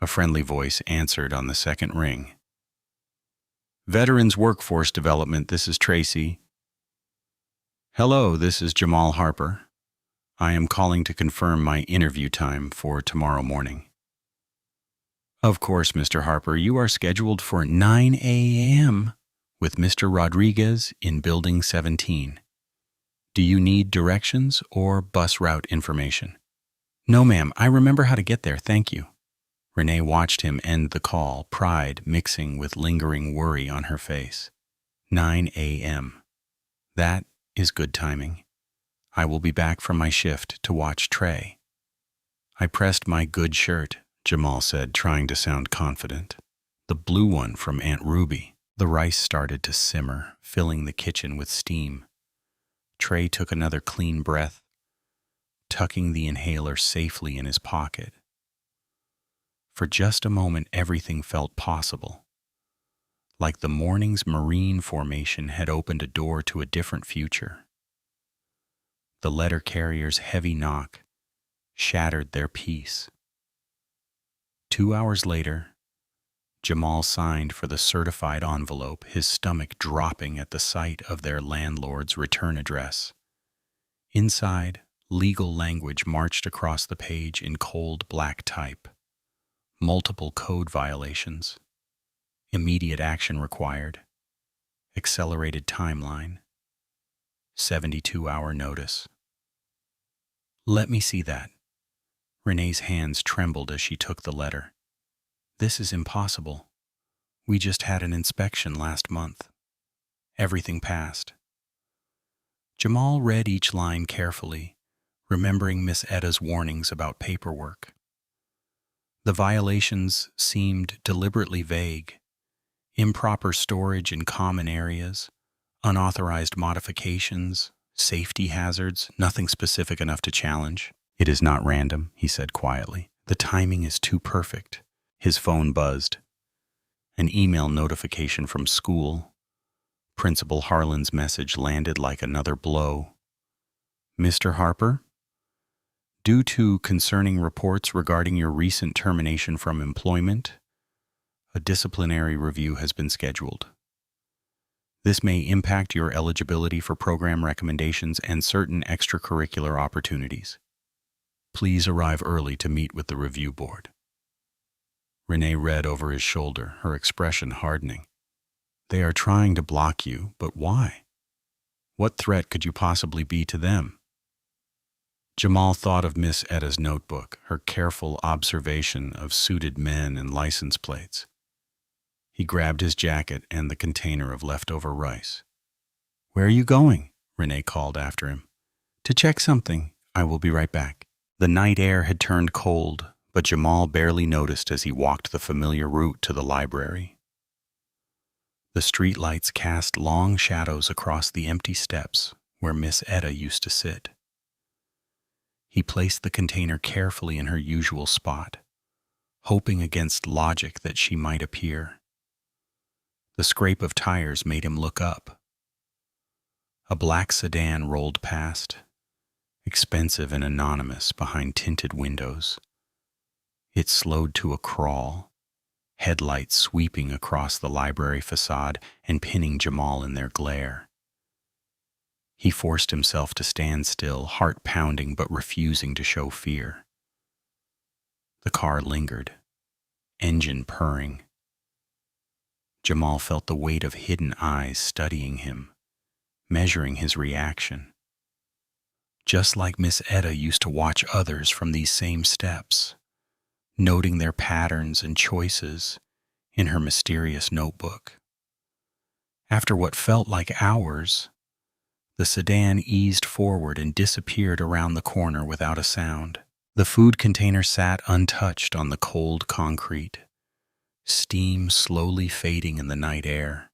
A friendly voice answered on the second ring. "Veterans Workforce Development, this is Tracy." "Hello, this is Jamal Harper. I am calling to confirm my interview time for tomorrow morning." "Of course, Mr. Harper, you are scheduled for 9 a.m. with Mr. Rodriguez in Building 17. Do you need directions or bus route information?" "No, ma'am. I remember how to get there, thank you." Renee watched him end the call, pride mixing with lingering worry on her face. 9 a.m. That is good timing. I will be back from my shift to watch Trey. "I pressed my good shirt," Jamal said, trying to sound confident. "The blue one from Aunt Ruby." The rice started to simmer, filling the kitchen with steam. Trey took another clean breath, tucking the inhaler safely in his pocket. For just a moment, everything felt possible. Like the morning's Marine formation had opened a door to a different future. The letter carrier's heavy knock shattered their peace. 2 hours later, Jamal signed for the certified envelope, his stomach dropping at the sight of their landlord's return address. Inside, legal language marched across the page in cold black type. Multiple code violations. Immediate action required. Accelerated timeline. 72-hour notice. Let me see that. Renee's hands trembled as she took the letter. This is impossible. We just had an inspection last month. Everything passed. Jamal read each line carefully, remembering Miss Etta's warnings about paperwork. The violations seemed deliberately vague. Improper storage in common areas, unauthorized modifications, safety hazards, nothing specific enough to challenge. It is not random, he said quietly. The timing is too perfect. His phone buzzed. An email notification from school. Principal Harlan's message landed like another blow. Mr. Harper? Due to concerning reports regarding your recent termination from employment, a disciplinary review has been scheduled. This may impact your eligibility for program recommendations and certain extracurricular opportunities. Please arrive early to meet with the review board. Renee read over his shoulder, her expression hardening. They are trying to block you, but why? What threat could you possibly be to them? Jamal thought of Miss Etta's notebook, her careful observation of suited men and license plates. He grabbed his jacket and the container of leftover rice. Where are you going? Renee called after him. To check something. I will be right back. The night air had turned cold, but Jamal barely noticed as he walked the familiar route to the library. The streetlights cast long shadows across the empty steps where Miss Etta used to sit. He placed the container carefully in her usual spot, hoping against logic that she might appear. The scrape of tires made him look up. A black sedan rolled past, expensive and anonymous behind tinted windows. It slowed to a crawl, headlights sweeping across the library facade and pinning Jamal in their glare. He forced himself to stand still, heart pounding but refusing to show fear. The car lingered, engine purring. Jamal felt the weight of hidden eyes studying him, measuring his reaction. Just like Miss Etta used to watch others from these same steps, noting their patterns and choices in her mysterious notebook. After what felt like hours, the sedan eased forward and disappeared around the corner without a sound. The food container sat untouched on the cold concrete, steam slowly fading in the night air.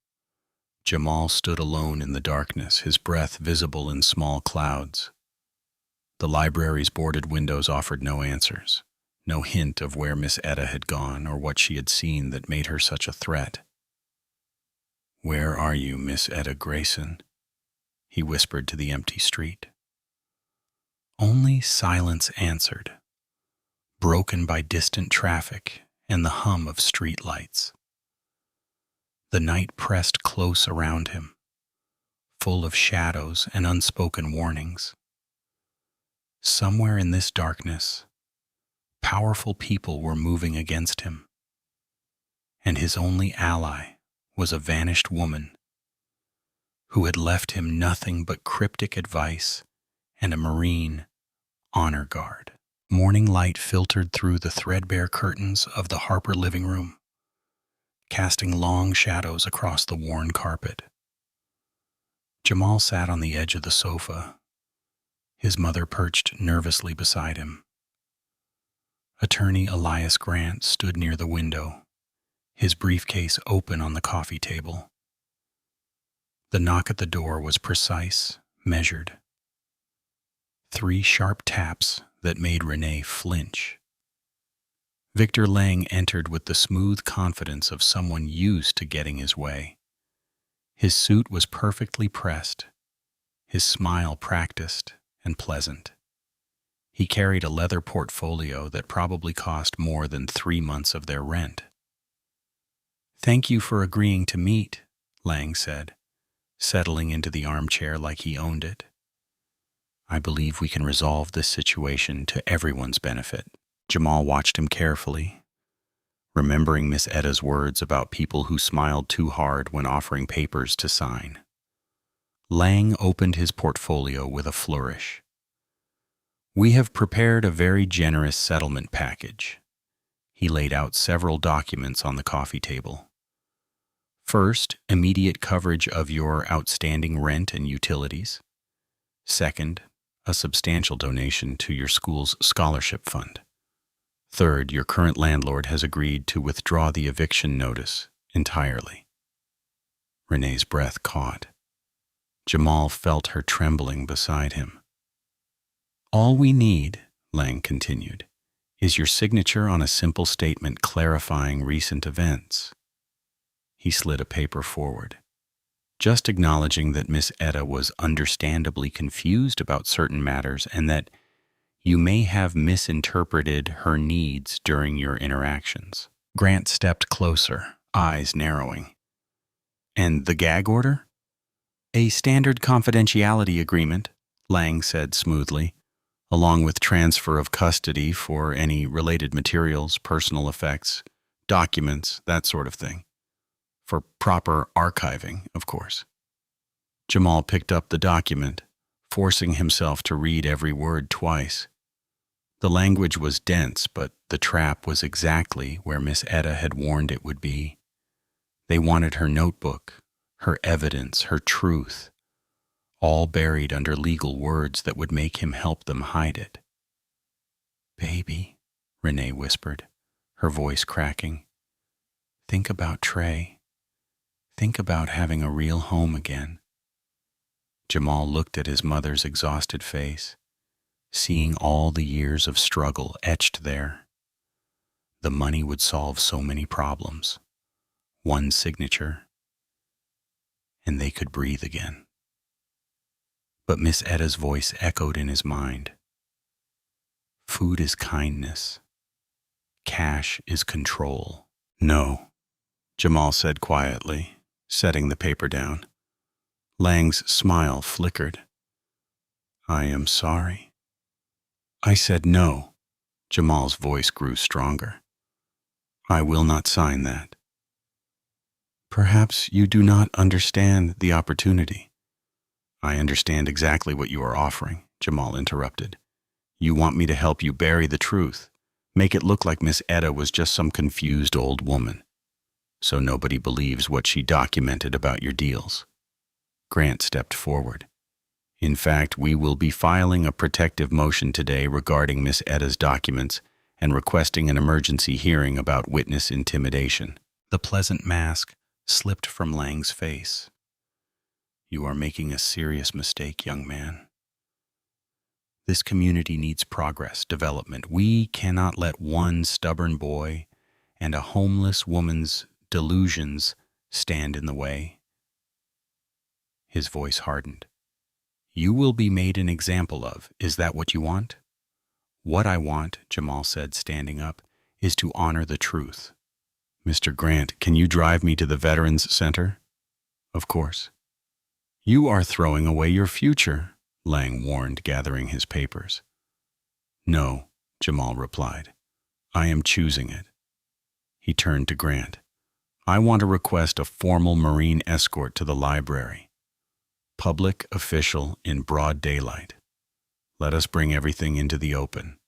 Jamal stood alone in the darkness, his breath visible in small clouds. The library's boarded windows offered no answers. No hint of where Miss Etta had gone or what she had seen that made her such a threat. Where are you, Miss Etta Grayson? He whispered to the empty street. Only silence answered, broken by distant traffic and the hum of street lights. The night pressed close around him, full of shadows and unspoken warnings. Somewhere in this darkness, powerful people were moving against him, and his only ally was a vanished woman who had left him nothing but cryptic advice and a Marine honor guard. Morning light filtered through the threadbare curtains of the Harper living room, casting long shadows across the worn carpet. Jamal sat on the edge of the sofa, his mother perched nervously beside him. Attorney Elias Grant stood near the window, his briefcase open on the coffee table. The knock at the door was precise, measured. 3 sharp taps that made Renee flinch. Victor Lang entered with the smooth confidence of someone used to getting his way. His suit was perfectly pressed, his smile practiced and pleasant. He carried a leather portfolio that probably cost more than 3 months of their rent. Thank you for agreeing to meet, Lang said, settling into the armchair like he owned it. I believe we can resolve this situation to everyone's benefit. Jamal watched him carefully, remembering Miss Etta's words about people who smiled too hard when offering papers to sign. Lang opened his portfolio with a flourish. "We have prepared a very generous settlement package." He laid out several documents on the coffee table. "First, immediate coverage of your outstanding rent and utilities. Second, a substantial donation to your school's scholarship fund. Third, your current landlord has agreed to withdraw the eviction notice entirely." Renee's breath caught. Jamal felt her trembling beside him. "All we need," Lang continued, "is your signature on a simple statement clarifying recent events." He slid a paper forward, just acknowledging that Miss Etta was understandably confused about certain matters and that you may have misinterpreted her needs during your interactions. Grant stepped closer, eyes narrowing. "And the gag order?" "A standard confidentiality agreement," Lang said smoothly, "along with transfer of custody for any related materials, personal effects, documents, that sort of thing. For proper archiving, of course." Jamal picked up the document, forcing himself to read every word twice. The language was dense, but the trap was exactly where Miss Etta had warned it would be. They wanted her notebook, her evidence, her truth, all buried under legal words that would make him help them hide it. "Baby," Renee whispered, her voice cracking. "Think about Trey. Think about having a real home again." Jamal looked at his mother's exhausted face, seeing all the years of struggle etched there. The money would solve so many problems. One signature, and they could breathe again. But Miss Etta's voice echoed in his mind. "Food is kindness. Cash is control." "No," Jamal said quietly, setting the paper down. Lang's smile flickered. "I am sorry." "I said no." Jamal's voice grew stronger. "I will not sign that." "Perhaps you do not understand the opportunity." "I understand exactly what you are offering," Jamal interrupted. "You want me to help you bury the truth, make it look like Miss Etta was just some confused old woman, so nobody believes what she documented about your deals." Grant stepped forward. "In fact, we will be filing a protective motion today regarding Miss Etta's documents and requesting an emergency hearing about witness intimidation." The pleasant mask slipped from Lang's face. "You are making a serious mistake, young man. This community needs progress, development. We cannot let one stubborn boy and a homeless woman's delusions stand in the way." His voice hardened. "You will be made an example of. Is that what you want?" "What I want," Jamal said, standing up, "is to honor the truth." "Mr. Grant, can you drive me to the Veterans Center?" "Of course." "You are throwing away your future," Lang warned, gathering his papers. "No," Jamal replied. "I am choosing it." He turned to Grant. "I want to request a formal Marine escort to the library. Public, official, in broad daylight. Let us bring everything into the open."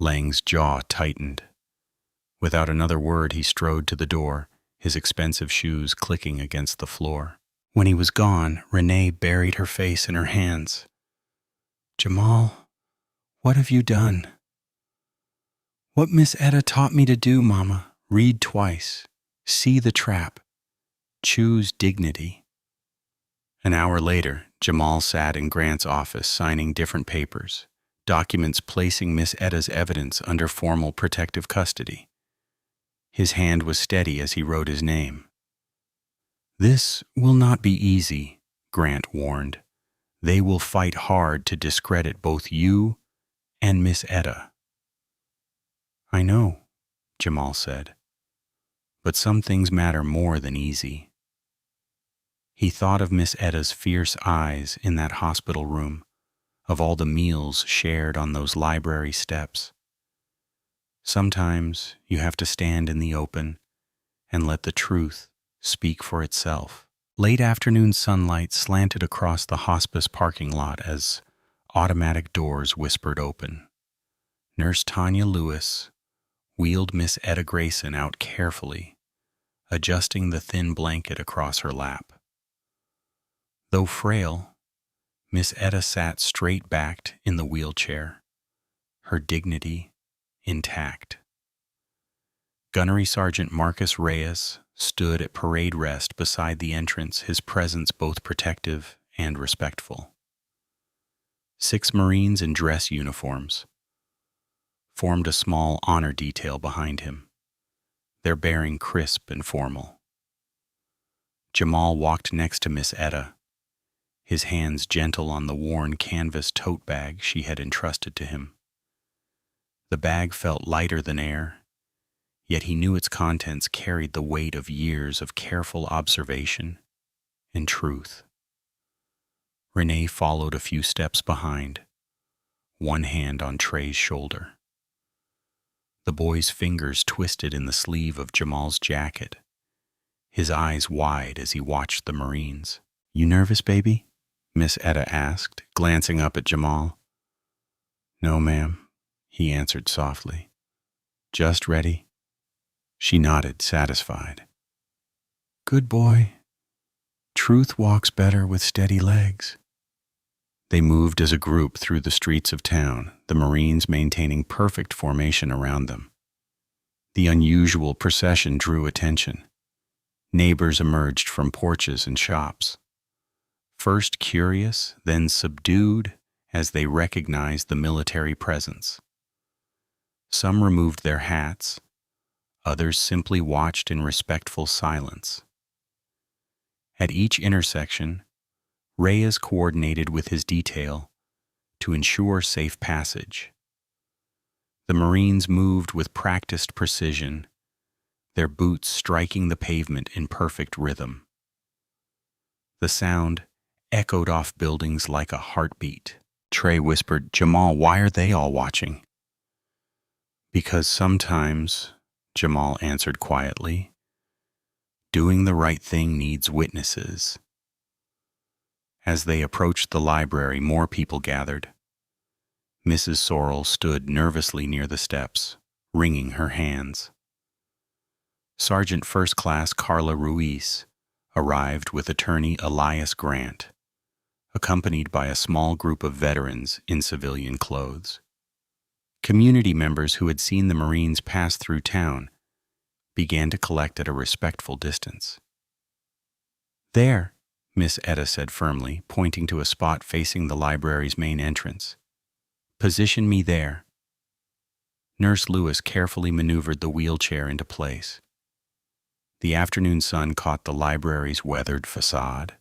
Lang's jaw tightened. Without another word, he strode to the door, his expensive shoes clicking against the floor. When he was gone, Renee buried her face in her hands. "Jamal, what have you done?" "What Miss Etta taught me to do, Mama. Read twice. See the trap. Choose dignity." An hour later, Jamal sat in Grant's office signing different papers, documents placing Miss Etta's evidence under formal protective custody. His hand was steady as he wrote his name. "This will not be easy," Grant warned. "They will fight hard to discredit both you and Miss Etta." "I know," Jamal said. "But some things matter more than easy." He thought of Miss Etta's fierce eyes in that hospital room, of all the meals shared on those library steps. Sometimes you have to stand in the open and let the truth speak for itself. Late afternoon sunlight slanted across the hospice parking lot as automatic doors whispered open. Nurse Tanya Lewis wheeled Miss Etta Grayson out carefully, adjusting the thin blanket across her lap. Though frail, Miss Etta sat straight-backed in the wheelchair, her dignity intact. Gunnery Sergeant Marcus Reyes stood at parade rest beside the entrance, his presence both protective and respectful. 6 Marines in dress uniforms formed a small honor detail behind him, their bearing crisp and formal. Jamal walked next to Miss Etta, his hands gentle on the worn canvas tote bag she had entrusted to him. The bag felt lighter than air, yet he knew its contents carried the weight of years of careful observation and truth. Renee followed a few steps behind, one hand on Trey's shoulder. The boy's fingers twisted in the sleeve of Jamal's jacket, his eyes wide as he watched the Marines. "You nervous, baby?" Miss Etta asked, glancing up at Jamal. "No, ma'am," he answered softly. "Just ready." She nodded, satisfied. "Good boy. Truth walks better with steady legs." They moved as a group through the streets of town, the Marines maintaining perfect formation around them. The unusual procession drew attention. Neighbors emerged from porches and shops, first curious, then subdued as they recognized the military presence. Some removed their hats, others simply watched in respectful silence. At each intersection, Reyes coordinated with his detail to ensure safe passage. The Marines moved with practiced precision, their boots striking the pavement in perfect rhythm. The sound echoed off buildings like a heartbeat. Trey whispered, "Jamal, why are they all watching?" "Because sometimes," Jamal answered quietly, "doing the right thing needs witnesses." As they approached the library, more people gathered. Mrs. Sorrell stood nervously near the steps, wringing her hands. Sergeant First Class Carla Ruiz arrived with attorney Elias Grant, accompanied by a small group of veterans in civilian clothes. Community members who had seen the Marines pass through town began to collect at a respectful distance. "There," Miss Etta said firmly, pointing to a spot facing the library's main entrance. "Position me there." Nurse Lewis carefully maneuvered the wheelchair into place. The afternoon sun caught the library's weathered facade,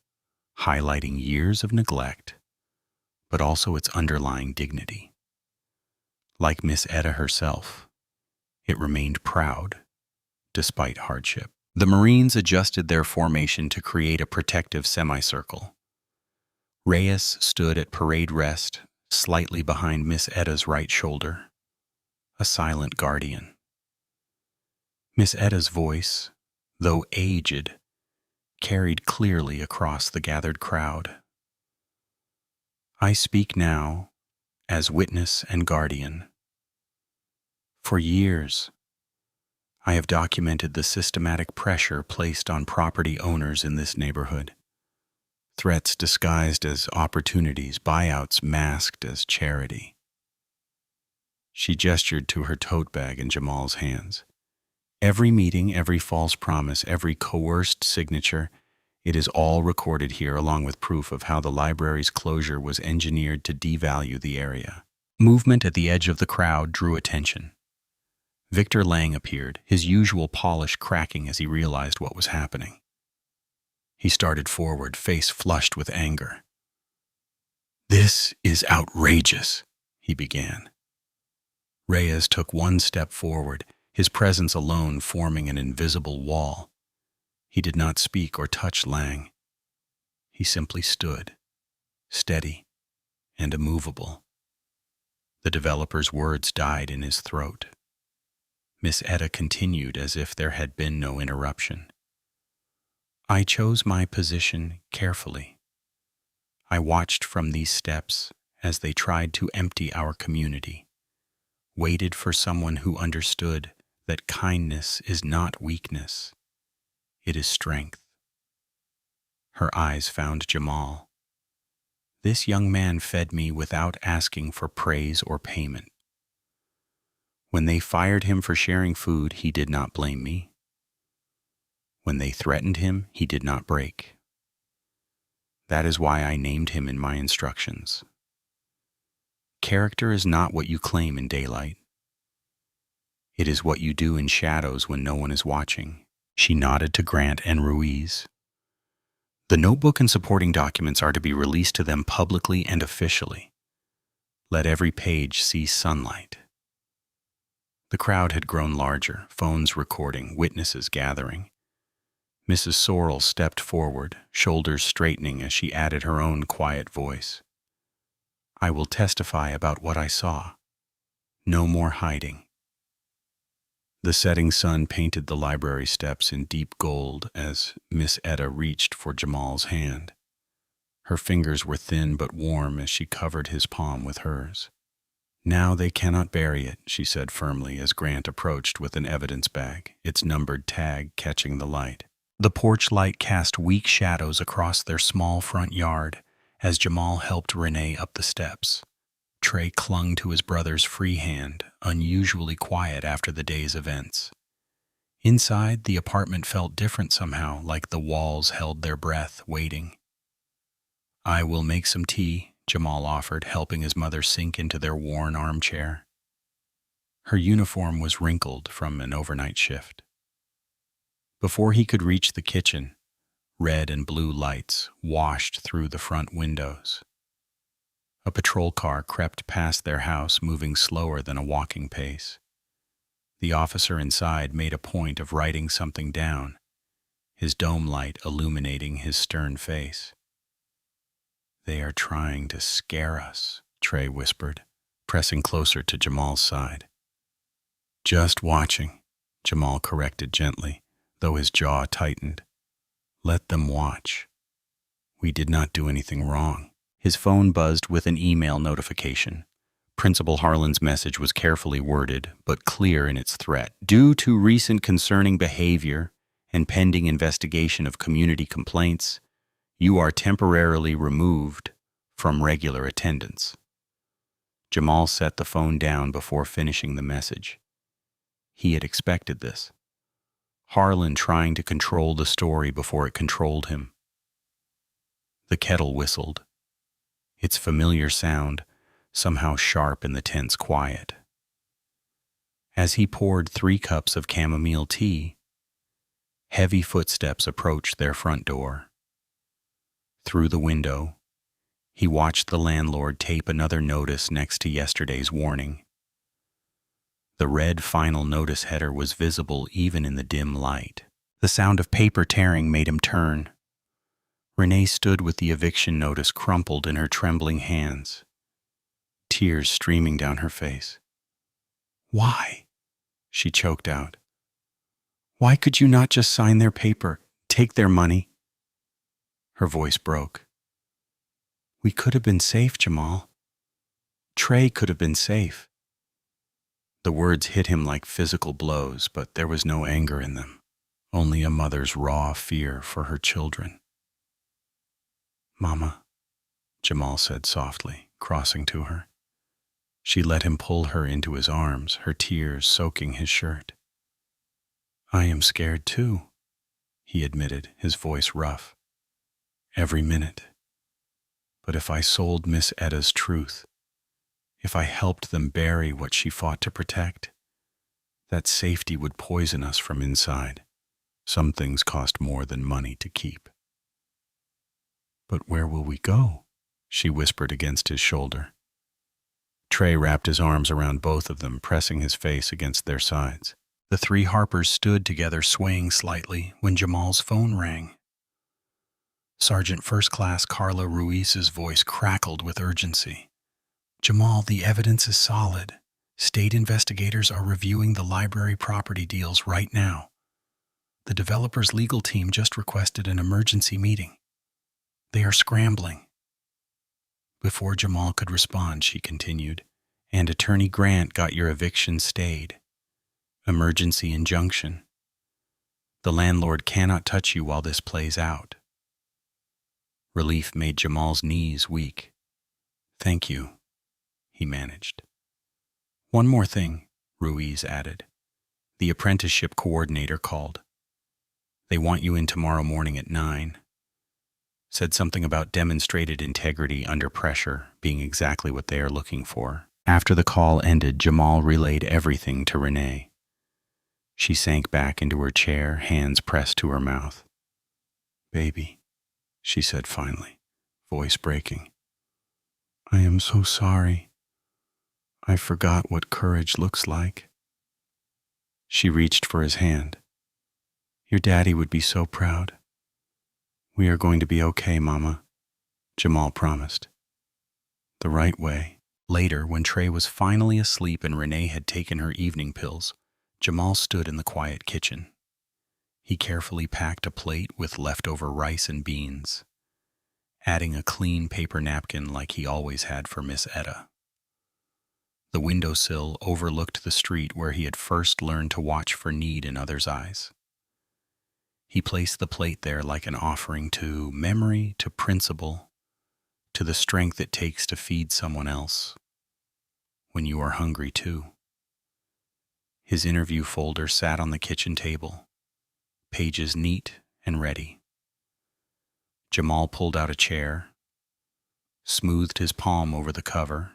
highlighting years of neglect, but also its underlying dignity. Like Miss Etta herself, it remained proud, despite hardship. The Marines adjusted their formation to create a protective semicircle. Reyes stood at parade rest, slightly behind Miss Etta's right shoulder, a silent guardian. Miss Etta's voice, though aged, carried clearly across the gathered crowd. "I speak now as witness and guardian. For years, I have documented the systematic pressure placed on property owners in this neighborhood. Threats disguised as opportunities, buyouts masked as charity." She gestured to her tote bag in Jamal's hands. "Every meeting, every false promise, every coerced signature, it is all recorded here along with proof of how the library's closure was engineered to devalue the area." Movement at the edge of the crowd drew attention. Victor Lang appeared, his usual polish cracking as he realized what was happening. He started forward, face flushed with anger. "This is outrageous," he began. Reyes took one step forward, his presence alone forming an invisible wall. He did not speak or touch Lang. He simply stood, steady and immovable. The developer's words died in his throat. Miss Etta continued as if there had been no interruption. I chose my position carefully. I watched from these steps as they tried to empty our community, waited for someone who understood that kindness is not weakness, it is strength. Her eyes found Jamal. This young man fed me without asking for praise or payment. When they fired him for sharing food, he did not blame me. When they threatened him, he did not break. That is why I named him in my instructions. Character is not what you claim in daylight. It is what you do in shadows when no one is watching. She nodded to Grant and Ruiz. The notebook and supporting documents are to be released to them publicly and officially. Let every page see sunlight. The crowd had grown larger, phones recording, witnesses gathering. Mrs. Sorrell stepped forward, shoulders straightening as she added her own quiet voice. I will testify about what I saw. No more hiding. The setting sun painted the library steps in deep gold as Miss Etta reached for Jamal's hand. Her fingers were thin but warm as she covered his palm with hers. Now they cannot bury it, she said firmly as Grant approached with an evidence bag, its numbered tag catching the light. The porch light cast weak shadows across their small front yard as Jamal helped Renee up the steps. Trey clung to his brother's free hand, unusually quiet after the day's events. Inside, the apartment felt different somehow, like the walls held their breath, waiting. I will make some tea, Jamal offered, helping his mother sink into their worn armchair. Her uniform was wrinkled from an overnight shift. Before he could reach the kitchen, red and blue lights washed through the front windows. A patrol car crept past their house, moving slower than a walking pace. The officer inside made a point of writing something down, his dome light illuminating his stern face. They are trying to scare us, Trey whispered, pressing closer to Jamal's side. Just watching, Jamal corrected gently, though his jaw tightened. Let them watch. We did not do anything wrong. His phone buzzed with an email notification. Principal Harlan's message was carefully worded, but clear in its threat. Due to recent concerning behavior and pending investigation of community complaints, you are temporarily removed from regular attendance. Jamal set the phone down before finishing the message. He had expected this. Harlan trying to control the story before it controlled him. The kettle whistled, its familiar sound somehow sharp in the tense quiet. As he poured 3 cups of chamomile tea, heavy footsteps approached their front door. Through the window, he watched the landlord tape another notice next to yesterday's warning. The red final notice header was visible even in the dim light. The sound of paper tearing made him turn. Renee stood with the eviction notice crumpled in her trembling hands, tears streaming down her face. Why? She choked out. Why could you not just sign their paper, take their money? Her voice broke. We could have been safe, Jamal. Trey could have been safe. The words hit him like physical blows, but there was no anger in them, only a mother's raw fear for her children. Mama, Jamal said softly, crossing to her. She let him pull her into his arms, her tears soaking his shirt. I am scared too, he admitted, his voice rough. Every minute. But if I sold Miss Etta's truth, if I helped them bury what she fought to protect, that safety would poison us from inside. Some things cost more than money to keep. But where will we go? She whispered against his shoulder. Trey wrapped his arms around both of them, pressing his face against their sides. The 3 Harpers stood together, swaying slightly, when Jamal's phone rang. Sergeant First Class Carla Ruiz's voice crackled with urgency. Jamal, the evidence is solid. State investigators are reviewing the library property deals right now. The developer's legal team just requested an emergency meeting. They are scrambling. Before Jamal could respond, she continued, and Attorney Grant got your eviction stayed. Emergency injunction. The landlord cannot touch you while this plays out. Relief made Jamal's knees weak. Thank you, he managed. One more thing, Ruiz added. The apprenticeship coordinator called. They want you in tomorrow morning at 9. Said something about demonstrated integrity under pressure being exactly what they are looking for. After the call ended, Jamal relayed everything to Renee. She sank back into her chair, hands pressed to her mouth. Baby, she said finally, voice breaking. I am so sorry. I forgot what courage looks like. She reached for his hand. Your daddy would be so proud. We are going to be okay, Mama, Jamal promised. The right way. Later, when Trey was finally asleep and Renee had taken her evening pills, Jamal stood in the quiet kitchen. He carefully packed a plate with leftover rice and beans, adding a clean paper napkin like he always had for Miss Etta. The windowsill overlooked the street where he had first learned to watch for need in others' eyes. He placed the plate there like an offering to memory, to principle, to the strength it takes to feed someone else when you are hungry too. His interview folder sat on the kitchen table, pages neat and ready. Jamal pulled out a chair, smoothed his palm over the cover,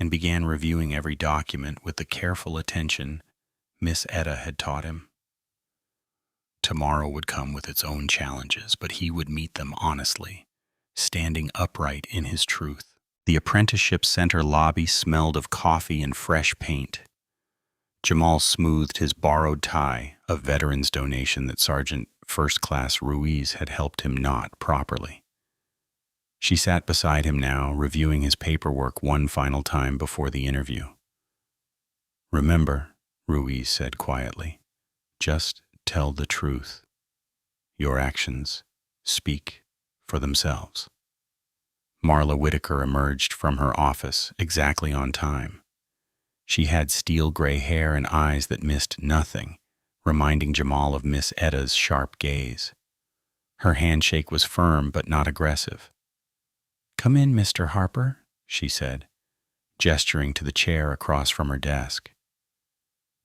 and began reviewing every document with the careful attention Miss Etta had taught him. Tomorrow would come with its own challenges, but he would meet them honestly, standing upright in his truth. The apprenticeship center lobby smelled of coffee and fresh paint. Jamal smoothed his borrowed tie, a veteran's donation that Sergeant First Class Ruiz had helped him knot properly. She sat beside him now, reviewing his paperwork one final time before the interview. Remember, Ruiz said quietly, just tell the truth. Your actions speak for themselves. Marla Whitaker emerged from her office exactly on time. She had steel gray hair and eyes that missed nothing, reminding Jamal of Miss Etta's sharp gaze. Her handshake was firm but not aggressive. Come in, Mr. Harper, she said, gesturing to the chair across from her desk.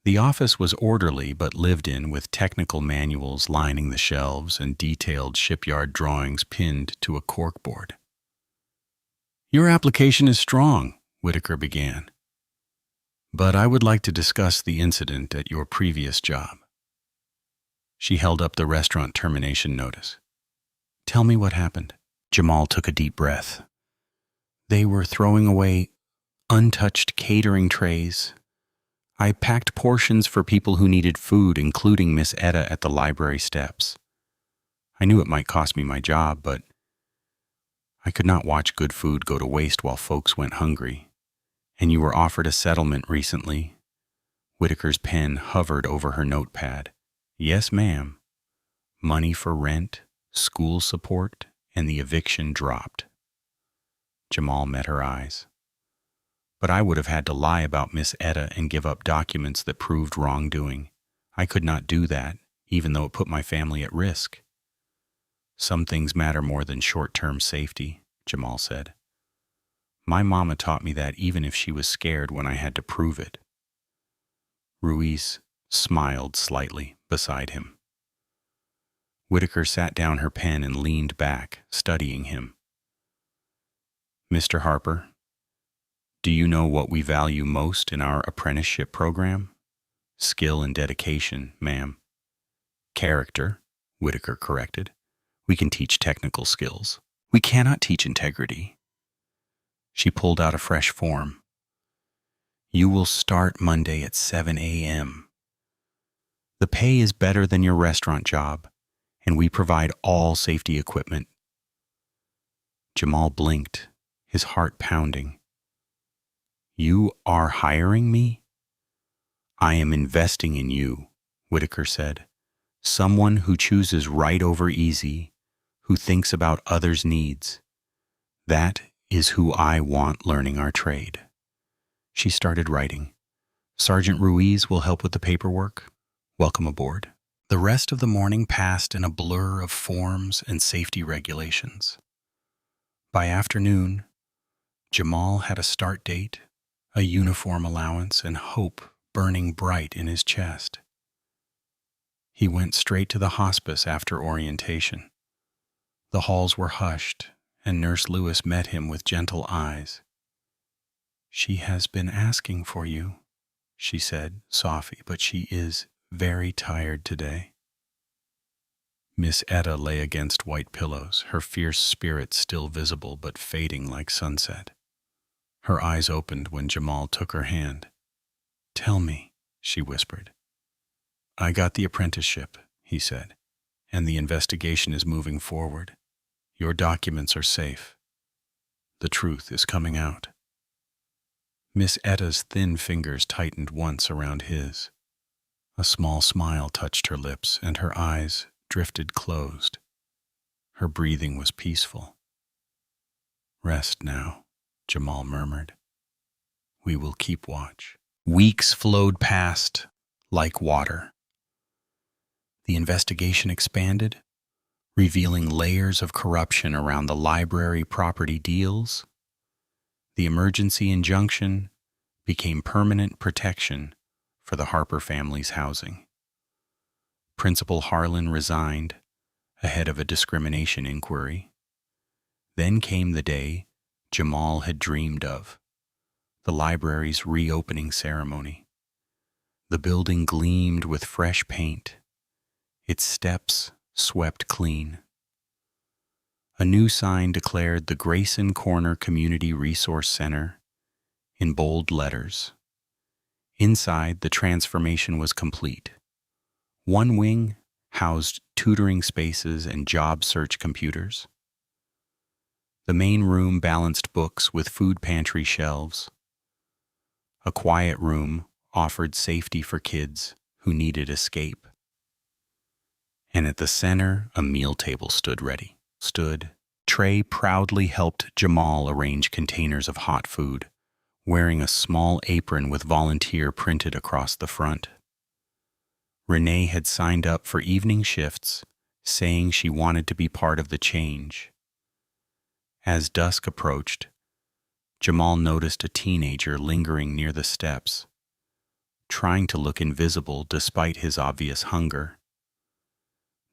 The office was orderly but lived in, with technical manuals lining the shelves and detailed shipyard drawings pinned to a corkboard. Your application is strong, Whitaker began. But I would like to discuss the incident at your previous job. She held up the restaurant termination notice. Tell me what happened. Jamal took a deep breath. They were throwing away untouched catering trays. I packed portions for people who needed food, including Miss Etta at the library steps. I knew it might cost me my job, but I could not watch good food go to waste while folks went hungry. And you were offered a settlement recently. Whitaker's pen hovered over her notepad. Yes, ma'am. Money for rent, school support, and the eviction dropped. Jamal met her eyes. But I would have had to lie about Miss Etta and give up documents that proved wrongdoing. I could not do that, even though it put my family at risk. Some things matter more than short-term safety, Jamal said. My mama taught me that even if she was scared when I had to prove it. Ruiz smiled slightly beside him. Whitaker sat down her pen and leaned back, studying him. Mr. Harper, do you know what we value most in our apprenticeship program? Skill and dedication, ma'am. Character, Whitaker corrected. We can teach technical skills. We cannot teach integrity. She pulled out a fresh form. You will start Monday at 7 a.m. The pay is better than your restaurant job, and we provide all safety equipment. Jamal blinked, his heart pounding. You are hiring me? I am investing in you, Whitaker said, Someone who chooses right over easy, who thinks about others' needs. That is who I want learning our trade. She started writing. Sergeant Ruiz will help with the paperwork. Welcome aboard. The rest of the morning passed in a blur of forms and safety regulations. By afternoon, Jamal had a start date, a uniform allowance, and hope burning bright in his chest. He went straight to the hospice after orientation. The halls were hushed, and Nurse Lewis met him with gentle eyes. "She has been asking for you," she said, softly, "but she is very tired today." Miss Etta lay against white pillows, her fierce spirit still visible but fading like sunset. Her eyes opened when Jamal took her hand. "Tell me," she whispered. "I got the apprenticeship," he said, "and the investigation is moving forward. Your documents are safe. The truth is coming out." Miss Etta's thin fingers tightened once around his. A small smile touched her lips, and her eyes drifted closed. Her breathing was peaceful. "Rest now," Jamal murmured. "We will keep watch." Weeks flowed past like water. The investigation expanded, revealing layers of corruption around the library property deals. The emergency injunction became permanent protection for the Harper family's housing. Principal Harlan resigned ahead of a discrimination inquiry. Then came the day Jamal had dreamed of, the library's reopening ceremony. The building gleamed with fresh paint, its steps swept clean. A new sign declared the Grayson Corner Community Resource Center in bold letters. Inside, the transformation was complete. One wing housed tutoring spaces and job search computers. The main room balanced books with food pantry shelves. A quiet room offered safety for kids who needed escape. And at the center, a meal table stood ready. Trey proudly helped Jamal arrange containers of hot food, wearing a small apron with volunteer printed across the front. Renee had signed up for evening shifts, saying she wanted to be part of the change. As dusk approached, Jamal noticed a teenager lingering near the steps, trying to look invisible despite his obvious hunger.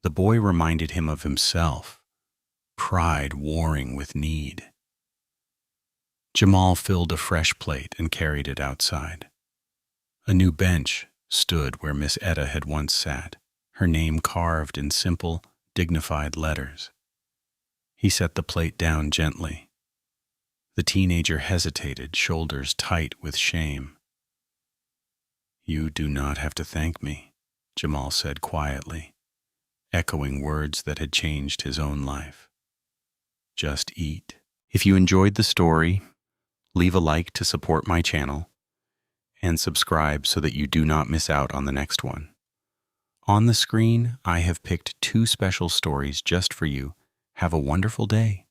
The boy reminded him of himself, pride warring with need. Jamal filled a fresh plate and carried it outside. A new bench stood where Miss Etta had once sat, her name carved in simple, dignified letters. He set the plate down gently. The teenager hesitated, shoulders tight with shame. "You do not have to thank me," Jamal said quietly, echoing words that had changed his own life. "Just eat." If you enjoyed the story, leave a like to support my channel, and subscribe so that you do not miss out on the next one. On the screen, I have picked 2 special stories just for you. Have a wonderful day.